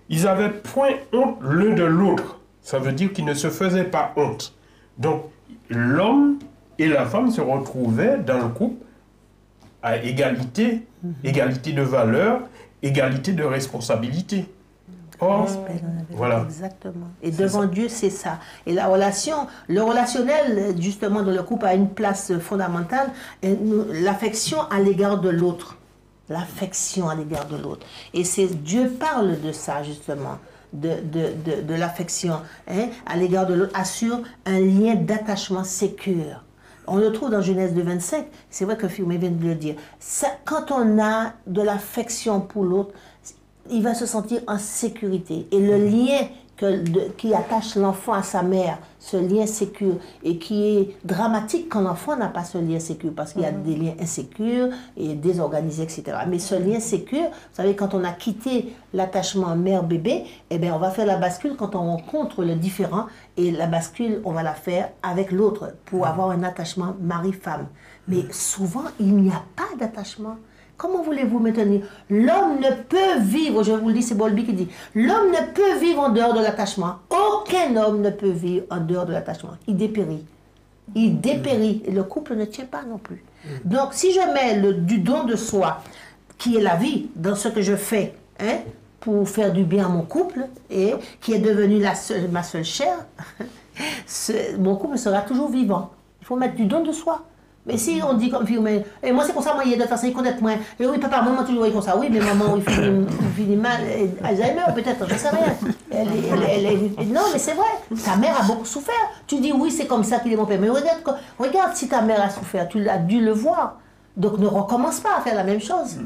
Ils n'avaient point honte l'un de l'autre. Ça veut dire qu'ils ne se faisaient pas honte. Donc, l'homme et la femme se retrouvaient dans le couple à égalité, égalité de valeur, égalité de responsabilité. Or, voilà. Exactement. Et devant Dieu, c'est ça. Et la relation, le relationnel, justement, dans le couple a une place fondamentale, l'affection à l'égard de l'autre. L'affection à l'égard de l'autre. Et Dieu parle de ça, justement, de l'affection à l'égard de l'autre, assure un lien d'attachement sécure. On le trouve dans Genèse 2, 25. C'est vrai que Firmé vient de le dire. Ça, quand on a de l'affection pour l'autre, il va se sentir en sécurité. Et le lien qui attache l'enfant à sa mère, ce lien sécure, et qui est dramatique quand l'enfant n'a pas ce lien sécure, parce qu'il y a des liens insécures et désorganisés, etc. Mais ce lien sécure, vous savez, quand on a quitté l'attachement mère-bébé, eh bien, on va faire la bascule quand on rencontre le différent, et la bascule, on va la faire avec l'autre pour avoir un attachement mari-femme. Mais souvent, il n'y a pas d'attachement. Comment voulez-vous maintenir? L'homme ne peut vivre, je vous le dis, c'est Bowlby qui dit, l'homme ne peut vivre en dehors de l'attachement. Aucun homme ne peut vivre en dehors de l'attachement. Il dépérit. Il dépérit. Et le couple ne tient pas non plus. Donc, si je mets du don de soi, qui est la vie, dans ce que je fais, pour faire du bien à mon couple, et qui est devenu ma seule chair, mon couple sera toujours vivant. Il faut mettre du don de soi. Mais si on dit comme Firmé, et moi c'est comme ça, moi il y a de façon, il connaît moins. Et oui, papa, maman toujours comme ça. Oui, mais maman, il finit mal, Alzheimer peut-être, je ne sais rien. Non, mais c'est vrai, ta mère a beaucoup souffert. Tu dis oui, c'est comme ça qu'il est mon père. Mais regarde si ta mère a souffert, tu as dû le voir. Donc ne recommence pas à faire la même chose.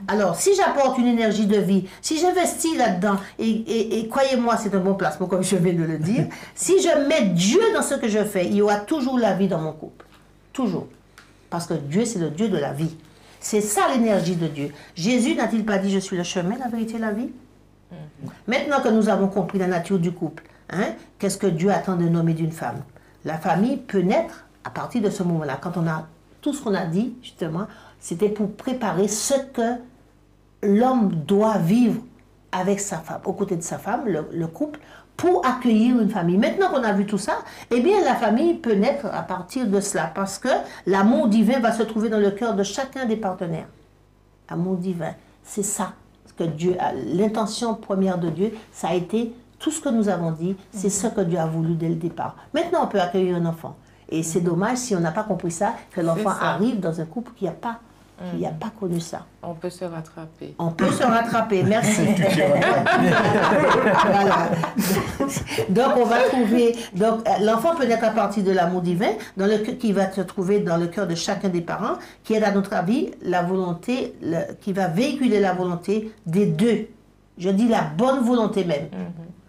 Alors, si j'apporte une énergie de vie, si j'investis là-dedans, et croyez-moi, c'est un bon placement, comme je viens de le dire, si je mets Dieu dans ce que je fais, il y aura toujours la vie dans mon couple. Toujours. Parce que Dieu, c'est le Dieu de la vie. C'est ça l'énergie de Dieu. Jésus n'a-t-il pas dit « Je suis le chemin, la vérité et la vie » Maintenant que nous avons compris la nature du couple, qu'est-ce que Dieu attend d'un homme et d'une femme? La famille peut naître à partir de ce moment-là. Quand on a tout ce qu'on a dit, justement, c'était pour préparer ce que l'homme doit vivre avec sa femme, aux côtés de sa femme, le couple, pour accueillir une famille. Maintenant qu'on a vu tout ça, eh bien la famille peut naître à partir de cela, parce que l'amour divin va se trouver dans le cœur de chacun des partenaires. Amour divin, c'est ça que Dieu a. L'intention première de Dieu, ça a été tout ce que nous avons dit, c'est ce que Dieu a voulu dès le départ. Maintenant, on peut accueillir un enfant. Et c'est dommage si on n'a pas compris ça, que l'enfant arrive dans un couple qui n'a pas connu ça. On peut se rattraper. On peut se rattraper, merci. Voilà. Donc, on va trouver... Donc, l'enfant peut naître à partir de l'amour divin, qui va se trouver dans le cœur de chacun des parents, qui est, à notre avis, la volonté, qui va véhiculer la volonté des deux. Je dis la bonne volonté même.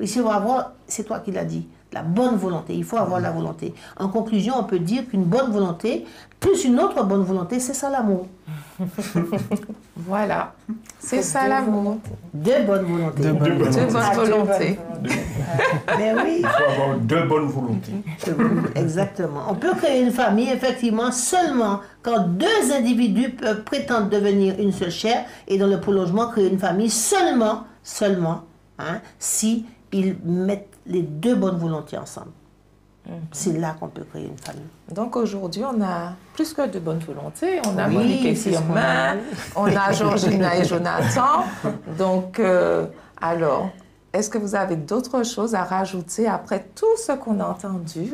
Ici, on va voir, c'est toi qui l'as dit, la bonne volonté. Il faut avoir la volonté. En conclusion, on peut dire qu'une bonne volonté, plus une autre bonne volonté, c'est ça l'amour. Voilà, c'est ça l'amour. Deux bonnes volontés. Deux bonnes volontés. Mais oui. Il faut avoir deux bonnes volontés. Exactement. On peut créer une famille, effectivement, seulement quand deux individus peuvent prétendre devenir une seule chair, et dans le prolongement, créer une famille seulement, si ils mettent les deux bonnes volontés ensemble. C'est là qu'on peut créer une famille. Donc aujourd'hui, on a plus que de bonnes volontés. On a Monique et Firmin, on a Georgina et Jonathan. Donc, alors, est-ce que vous avez d'autres choses à rajouter après tout ce qu'on a entendu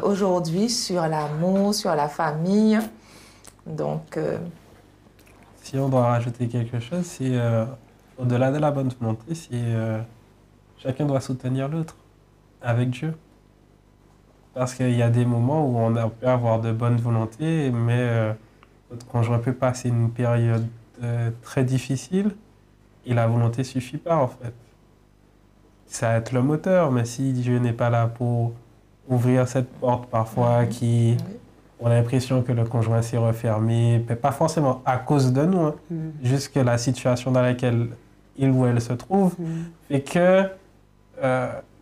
aujourd'hui sur l'amour, sur la famille? Donc, si on doit rajouter quelque chose, c'est au-delà de la bonne volonté, c'est chacun doit soutenir l'autre avec Dieu. Parce qu'il y a des moments où on peut avoir de bonnes volontés, mais notre conjoint peut passer une période très difficile et la volonté ne suffit pas en fait. Ça va être le moteur, mais si Dieu n'est pas là pour ouvrir cette porte parfois on a l'impression que le conjoint s'est refermé, pas forcément à cause de nous, juste que la situation dans laquelle il ou elle se trouve fait que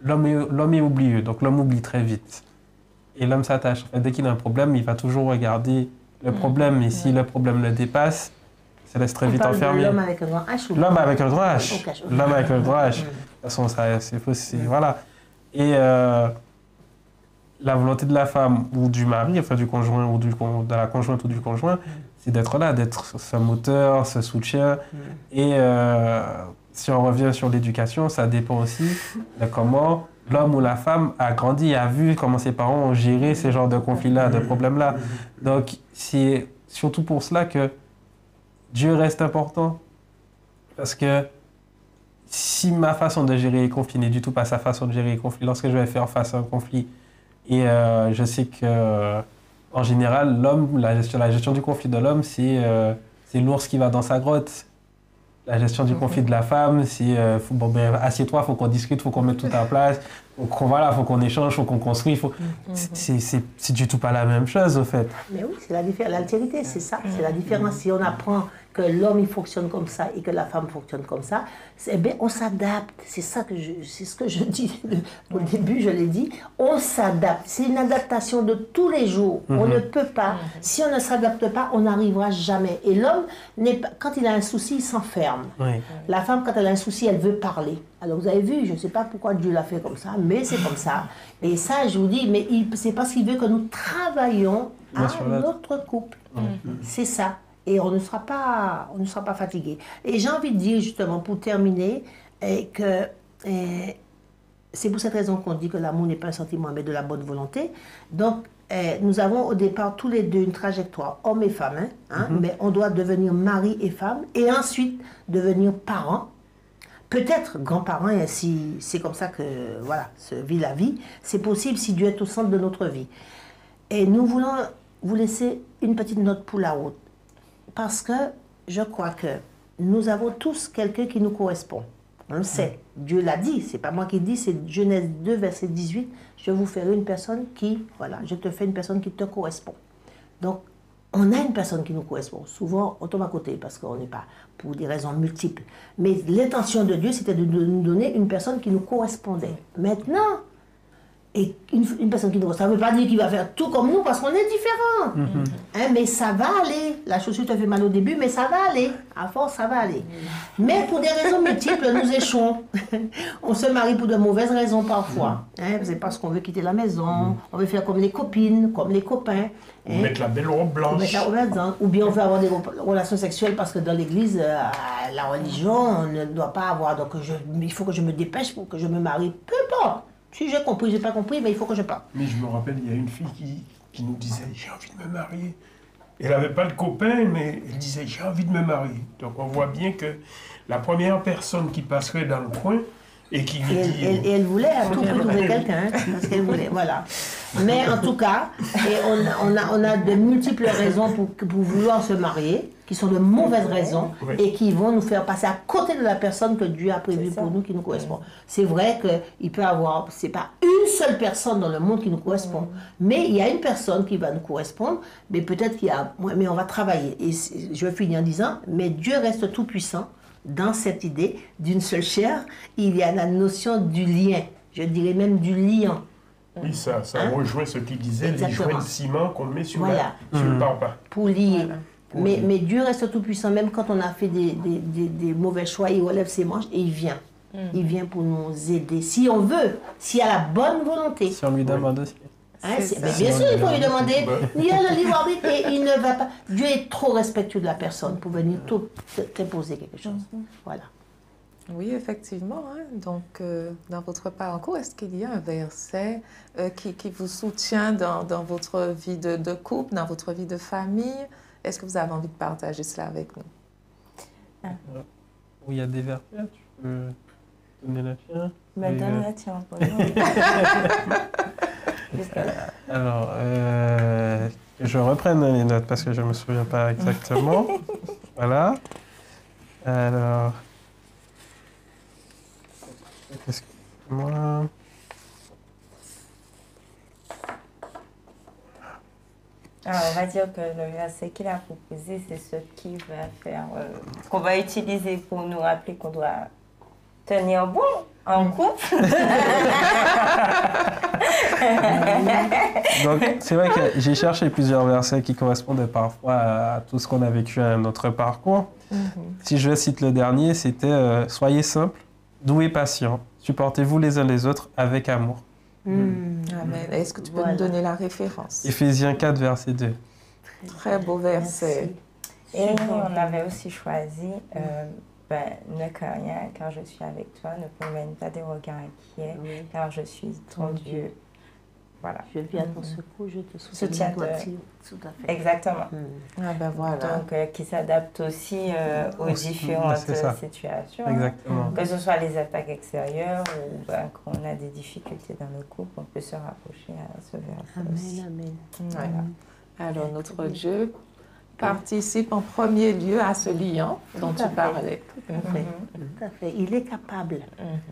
l'homme est oublieux, donc l'homme oublie très vite. Et l'homme s'attache. En fait, dès qu'il a un problème, il va toujours regarder le problème. Et si le problème le dépasse, il se laisse très vite enfermer. L'homme avec un grand H ou l'homme avec un grand H. L'homme avec un grand H. De toute façon, c'est faux. Voilà. Et la volonté de la femme ou du mari, enfin du conjoint ou de la conjointe ou du conjoint, c'est d'être là, d'être ce moteur, ce soutien. Et si on revient sur l'éducation, ça dépend aussi de comment l'homme ou la femme a grandi, a vu comment ses parents ont géré ces genres de conflits-là, de problèmes-là. Donc, c'est surtout pour cela que Dieu reste important. Parce que si ma façon de gérer les conflits n'est du tout pas sa façon de gérer les conflits, lorsque je vais faire face à un conflit, et je sais que en général, l'homme, la gestion du conflit de l'homme, c'est l'ours qui va dans sa grotte. La gestion du conflit de la femme, c'est assieds-toi, il faut qu'on discute, il faut qu'on mette tout en place, faut qu'on échange, il faut qu'on construise. C'est du tout pas la même chose, au fait. Mais oui, c'est l'altérité, c'est ça, c'est la différence. Si on apprend que l'homme il fonctionne comme ça et que la femme fonctionne comme ça, on s'adapte. C'est ce que je dis au début, je l'ai dit. On s'adapte. C'est une adaptation de tous les jours. On ne peut pas. Si on ne s'adapte pas, on n'arrivera jamais. Et l'homme, quand il a un souci, il s'enferme. Oui. La femme, quand elle a un souci, elle veut parler. Alors vous avez vu, je ne sais pas pourquoi Dieu l'a fait comme ça, mais c'est comme ça. Et ça, je vous dis, mais c'est parce qu'il veut que nous travaillions à notre couple. C'est ça. Et on ne sera pas fatigué. Et j'ai envie de dire, justement, pour terminer, que c'est pour cette raison qu'on dit que l'amour n'est pas un sentiment, mais de la bonne volonté. Donc, nous avons au départ tous les deux une trajectoire, homme et femme, mais on doit devenir mari et femme, et ensuite devenir parents. Peut-être grands-parents, et si c'est comme ça que se vit la vie, c'est possible si Dieu est au centre de notre vie. Et nous voulons vous laisser une petite note pour la route. Parce que je crois que nous avons tous quelqu'un qui nous correspond. On le sait. Dieu l'a dit. C'est pas moi qui le dis, c'est Genèse 2, verset 18. Je vous ferai une personne je te fais une personne qui te correspond. Donc, on a une personne qui nous correspond. Souvent, on tombe à côté parce qu'on n'est pas, pour des raisons multiples. Mais l'intention de Dieu, c'était de nous donner une personne qui nous correspondait. Maintenant, et une personne qui nous correspond, ça ne veut pas dire qu'il va faire tout comme nous parce qu'on est différents. Mais ça va aller. La chaussure te fait mal au début, mais ça va aller. À force, ça va aller. Mais pour des raisons multiples, nous échouons. On se marie pour de mauvaises raisons parfois. C'est parce qu'on veut quitter la maison, on veut faire comme les copines, comme les copains. Ou mettre la belle robe blanche. Ou bien on veut avoir des relations sexuelles parce que dans l'église, la religion, on ne doit pas avoir. Donc il faut que je me dépêche pour que je me marie. Peu importe. Si j'ai compris, j'ai pas compris, mais il faut que je parte. Mais je me rappelle, il y a une fille qui nous disait « j'ai envie de me marier ». Elle n'avait pas de copain, mais elle disait « j'ai envie de me marier ». Donc on voit bien que la première personne qui passerait dans le coin et qui lui dit... Et elle voulait à tout prix trouver quelqu'un, parce qu'elle voulait, voilà. Mais en tout cas, on a de multiples raisons pour vouloir se marier, qui sont de mauvaises raisons, et qui vont nous faire passer à côté de la personne que Dieu a prévue pour nous, qui nous correspond. C'est vrai qu'il peut y avoir, c'est pas une seule personne dans le monde qui nous correspond, mais il y a une personne qui va nous correspondre, mais peut-être mais on va travailler. Et je vais finir en disant, mais Dieu reste tout puissant. Dans cette idée d'une seule chair, il y a la notion du lien, je dirais même du liant. Oui, ça rejoint ce qu'il disait, Exactement. les joints de ciment qu'on met sur le parpaing. Pour lier. Voilà. Mais Dieu reste tout puissant, même quand on a fait des mauvais choix, il relève ses manches et il vient. Il vient pour nous aider. Si on veut, s'il y a la bonne volonté. Si on lui demande aussi. Bien sûr, il faut lui demander. Il y a le libre arbitre et il ne va pas. Dieu est trop respectueux de la personne pour venir t'imposer quelque chose. Voilà. Oui, effectivement. Donc, dans votre parcours, est-ce qu'il y a un verset qui vous soutient dans votre vie de couple, dans votre vie de famille? Est-ce que vous avez envie de partager cela avec nous? Oui, il y a des versets. Tu peux donner la tienne? Donne la tienne. Alors, je reprenne les notes parce que je ne me souviens pas exactement. Voilà. Alors, excuse-moi. Alors, on va dire que le verset qu'il a proposé, c'est ce qui va faire, qu'on va utiliser pour nous rappeler qu'on doit tenir bon En couple, Donc, c'est vrai que j'ai cherché plusieurs versets qui correspondaient parfois à tout ce qu'on a vécu à notre parcours. Si je cite le dernier, c'était soyez simples, doux et patients, supportez-vous les uns les autres avec amour. Amen. Est-ce que tu peux nous donner la référence? Éphésiens 4, verset 2. Très beau verset. et on avait aussi choisi ne crains rien, car je suis avec toi, ne promène pas des regards inquiets, Oui. car je suis ton Dieu. Voilà. Je viens à ton secours, je te soutiens. Soutiens Toi, de- tout à fait. Exactement. Ah ben voilà. Donc, qui s'adapte aussi aux différentes c'est ça. situations. Exactement. Que ce soit les attaques extérieures ou qu'on a des difficultés dans le couple, on peut se rapprocher à ce verset aussi. Amen, amen. Voilà. Alors notre Dieu participe en premier lieu à ce lien dont Tout à tu fait. parlais. Tout à fait. Tout à fait. Il est capable.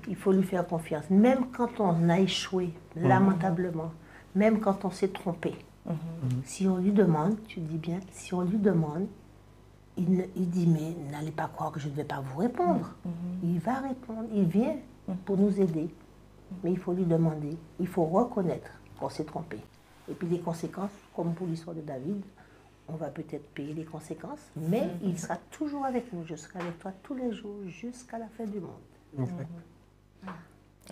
Il faut lui faire confiance. Même quand on a échoué, lamentablement, même quand on s'est trompé. Si on lui demande, tu dis bien, si on lui demande, il dit, mais n'allez pas croire que je ne vais pas vous répondre. Il va répondre, il vient pour nous aider. Mais il faut lui demander, il faut reconnaître qu'on s'est trompé. Et puis les conséquences, comme pour l'histoire de David, on va peut-être payer les conséquences, mais il sera toujours avec nous. Je serai avec toi tous les jours jusqu'à la fin du monde. Exact.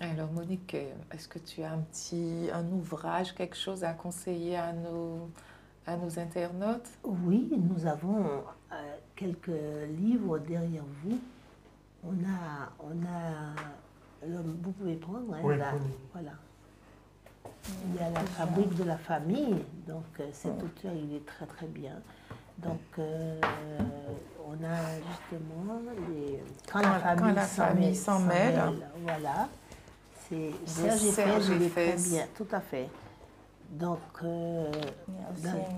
Alors Monique, est-ce que tu as un ouvrage, quelque chose à conseiller à nos internautes? Oui, nous avons quelques livres derrière vous. Vous pouvez prendre, hein, Oui, là, prenez. voilà. Il y a la fabrique de la famille, donc cet auteur, il est très très bien. Donc, on a justement Quand la famille s'en mêle. Voilà. C'est Serge Eiffel, il est très Eiffel. bien, tout à fait. Donc,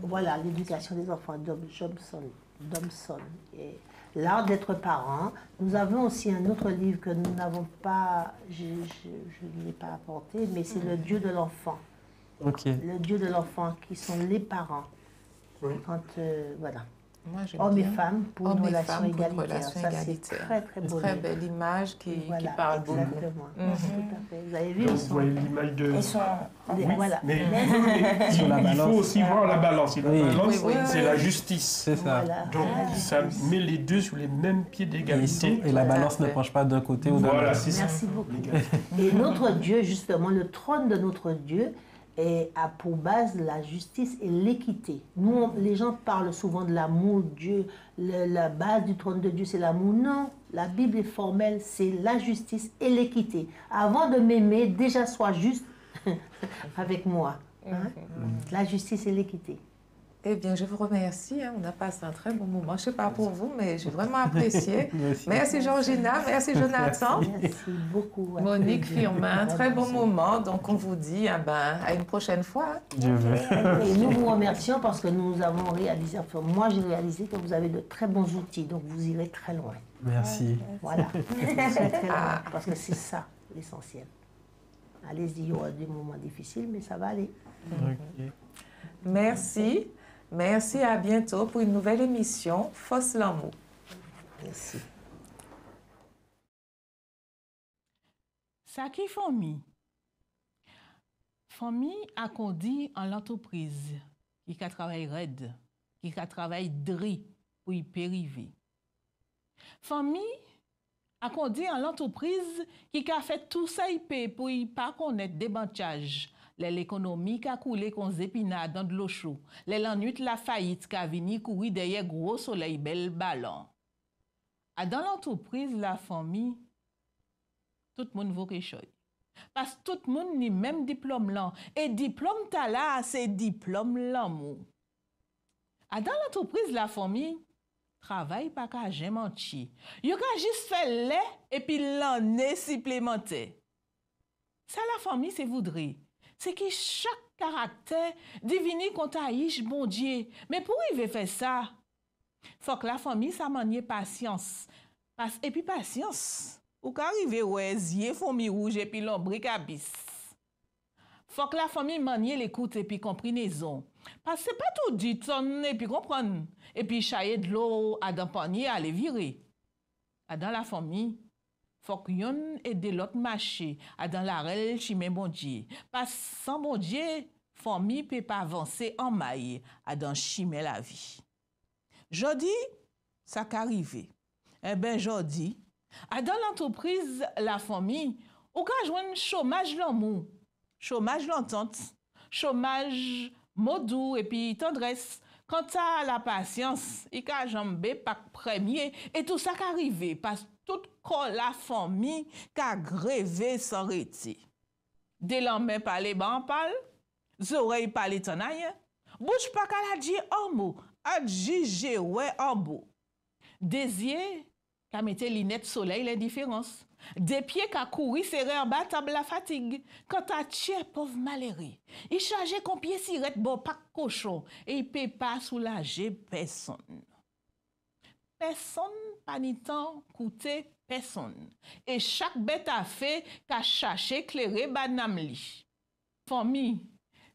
voilà, l'éducation des enfants, Dobson. Et l'art d'être parent. Nous avons aussi un autre livre que nous n'avons pas, je ne l'ai pas apporté, mais c'est le Dieu de l'enfant. Ok. Le Dieu de l'enfant, qui sont les parents. Oui. Quand, voilà. Moi, j'aime Hommes et bien. femmes pour une Hommes et relation femmes pour une égalitaire. relation Ça, c'est égalitaire. très très beau. Très livre. belle image qui Voilà, parle beaucoup. exactement. Tout à fait. Vous avez vu, Donc, ils vous sont... voyez l'image de... Ils sont Oui, voilà. Mais Sur la il faut balance. aussi voir la balance. Et la Oui. balance, Oui, oui. c'est la justice. C'est ça. Voilà. Donc, ça met les deux sur les mêmes pieds d'égalité. Et la Tout à balance ne fait. penche pas d'un côté ou de Voilà, l'autre. c'est ça. Merci beaucoup. les gars. Et notre Dieu, justement, le trône de notre Dieu a pour base la justice et l'équité. Nous, les gens parlent souvent de l'amour de Dieu, la base du trône de Dieu, c'est l'amour. Non, la Bible est formelle, c'est la justice et l'équité. Avant de m'aimer, déjà sois juste avec moi. Hein? La justice et l'équité. Eh bien, je vous remercie. On a passé un très bon moment. Je ne sais pas pour vous, mais j'ai vraiment apprécié. Merci. Merci Georgina, merci Jonathan. Merci beaucoup. Monique Firmin, très bon Vraiment. moment. Donc, on vous dit à une prochaine fois. Dieu veut. Et nous vous remercions parce que nous avons réalisé, enfin moi j'ai réalisé que vous avez de très bons outils, donc vous irez très loin. Merci. Voilà, très très loin, parce que c'est ça l'essentiel. Allez-y, il y aura des moments difficiles, mais ça va aller. Ok. Merci. Merci, à bientôt pour une nouvelle émission, Fausse l'amour. Merci. Ça qui famille. Famille a qu'on dit en l'entreprise qui a travaillé raide, qui a travaillé dri pour y périver. Famille a qu'on dit en l'entreprise qui a fait tout ça y paye pour y pas connaître des banchages. L'économie qui a coulé qu'on zépina dans de l'eau chaude. L'ennui la faillite qui a venu courir derrière gros soleil bel ballon. Dans l'entreprise, la famille, tout le monde vaut quelque chose. Parce que tout le monde n'a même diplôme là. Et diplôme t'as là, c'est diplôme l'amour. Dans l'entreprise, la famille, travaille pas qu'à jamais mentir. Yo ka juste fait lait et puis l'année supplémentaire. Ça, la famille, c'est voudrait. C'est que chaque caractère divini qu'on taïche, bon Dieu. Mais pour y faire ça, faut que la famille, ça manie patience. Et puis patience. Ou qu'arriver ouais, yeux famille rouge et puis l'ombrique abyss. Faut que la famille manie l'écoute et puis compréhension. Parce que c'est pas tout dit ton et puis comprendre. Et puis chailler de l'eau à d'un panier à les virer. Dans la famille, faut qu'on aide l'autre marché à dans la rel chimé bon Dieu. Parce sans bon Dieu, famille peut pas avancer en maille à dans chimé la vie. Jodi, ça qu'arrivé. Eh ben jodi, à dans l'entreprise la famille, ou ka joindre chômage l'amour, chômage l'entente, chômage modou et puis tendresse. Quant à la patience, il ka jambe pas premier et tout ça qu'arrivé parce que tout la famille ka grévé sans reti. Dès l'homme parler ban parle, oreilles parler tenaille, bouche pas qu'à dire en mot, à juger ouais en beau. Désir qu'a mette lunettes soleil l'indifférence. Des pieds qu'a couru serré en bas table la fatigue. Quant à tiers pauvre malheureux, il chargeait qu'on pied sirette bon pas cochon et il peut pas soulager personne. Personne pas ni temps coûter personne. Et chaque bête a fait qu'a cherché éclairer banam li. Famille,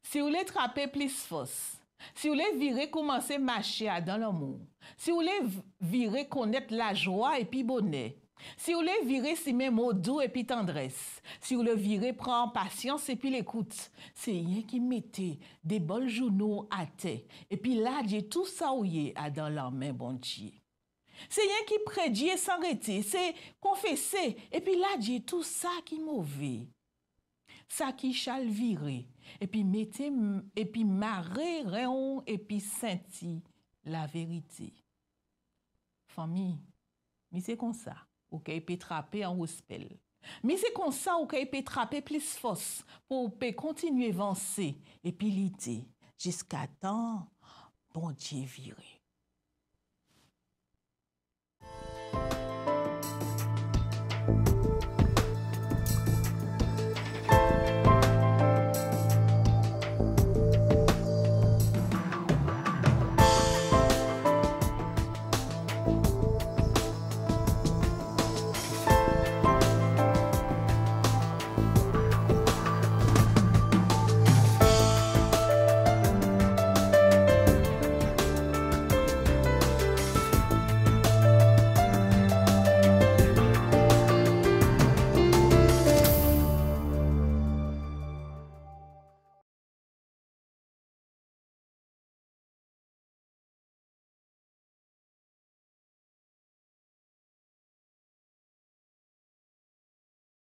si vous voulez trapper plus force, si vous voulez virer commencer marcher dans l'amour, si vous voulez virer connaître la joie et puis bonheur, si vous voulez virer si même mots doux et puis tendresse, si vous voulez virer prendre patience et puis l'écoute, c'est rien qui mettait des bols journaux à terre et puis là j'ai tout ça où y est dans la main bon Dieu. C'est rien qui prédit sans arrêter, c'est confesser et puis là j'ai tout ça qui mauvais. Ça qui chal virer et puis mettez et puis marrer réon et puis senti la vérité. Famille, mais c'est comme ça ou qu'il peut trapper en hospel. Mais c'est comme ça ou qu'il peut trapper plus force pour peut continuer avancer et puis lutter jusqu'à temps bon Dieu virer.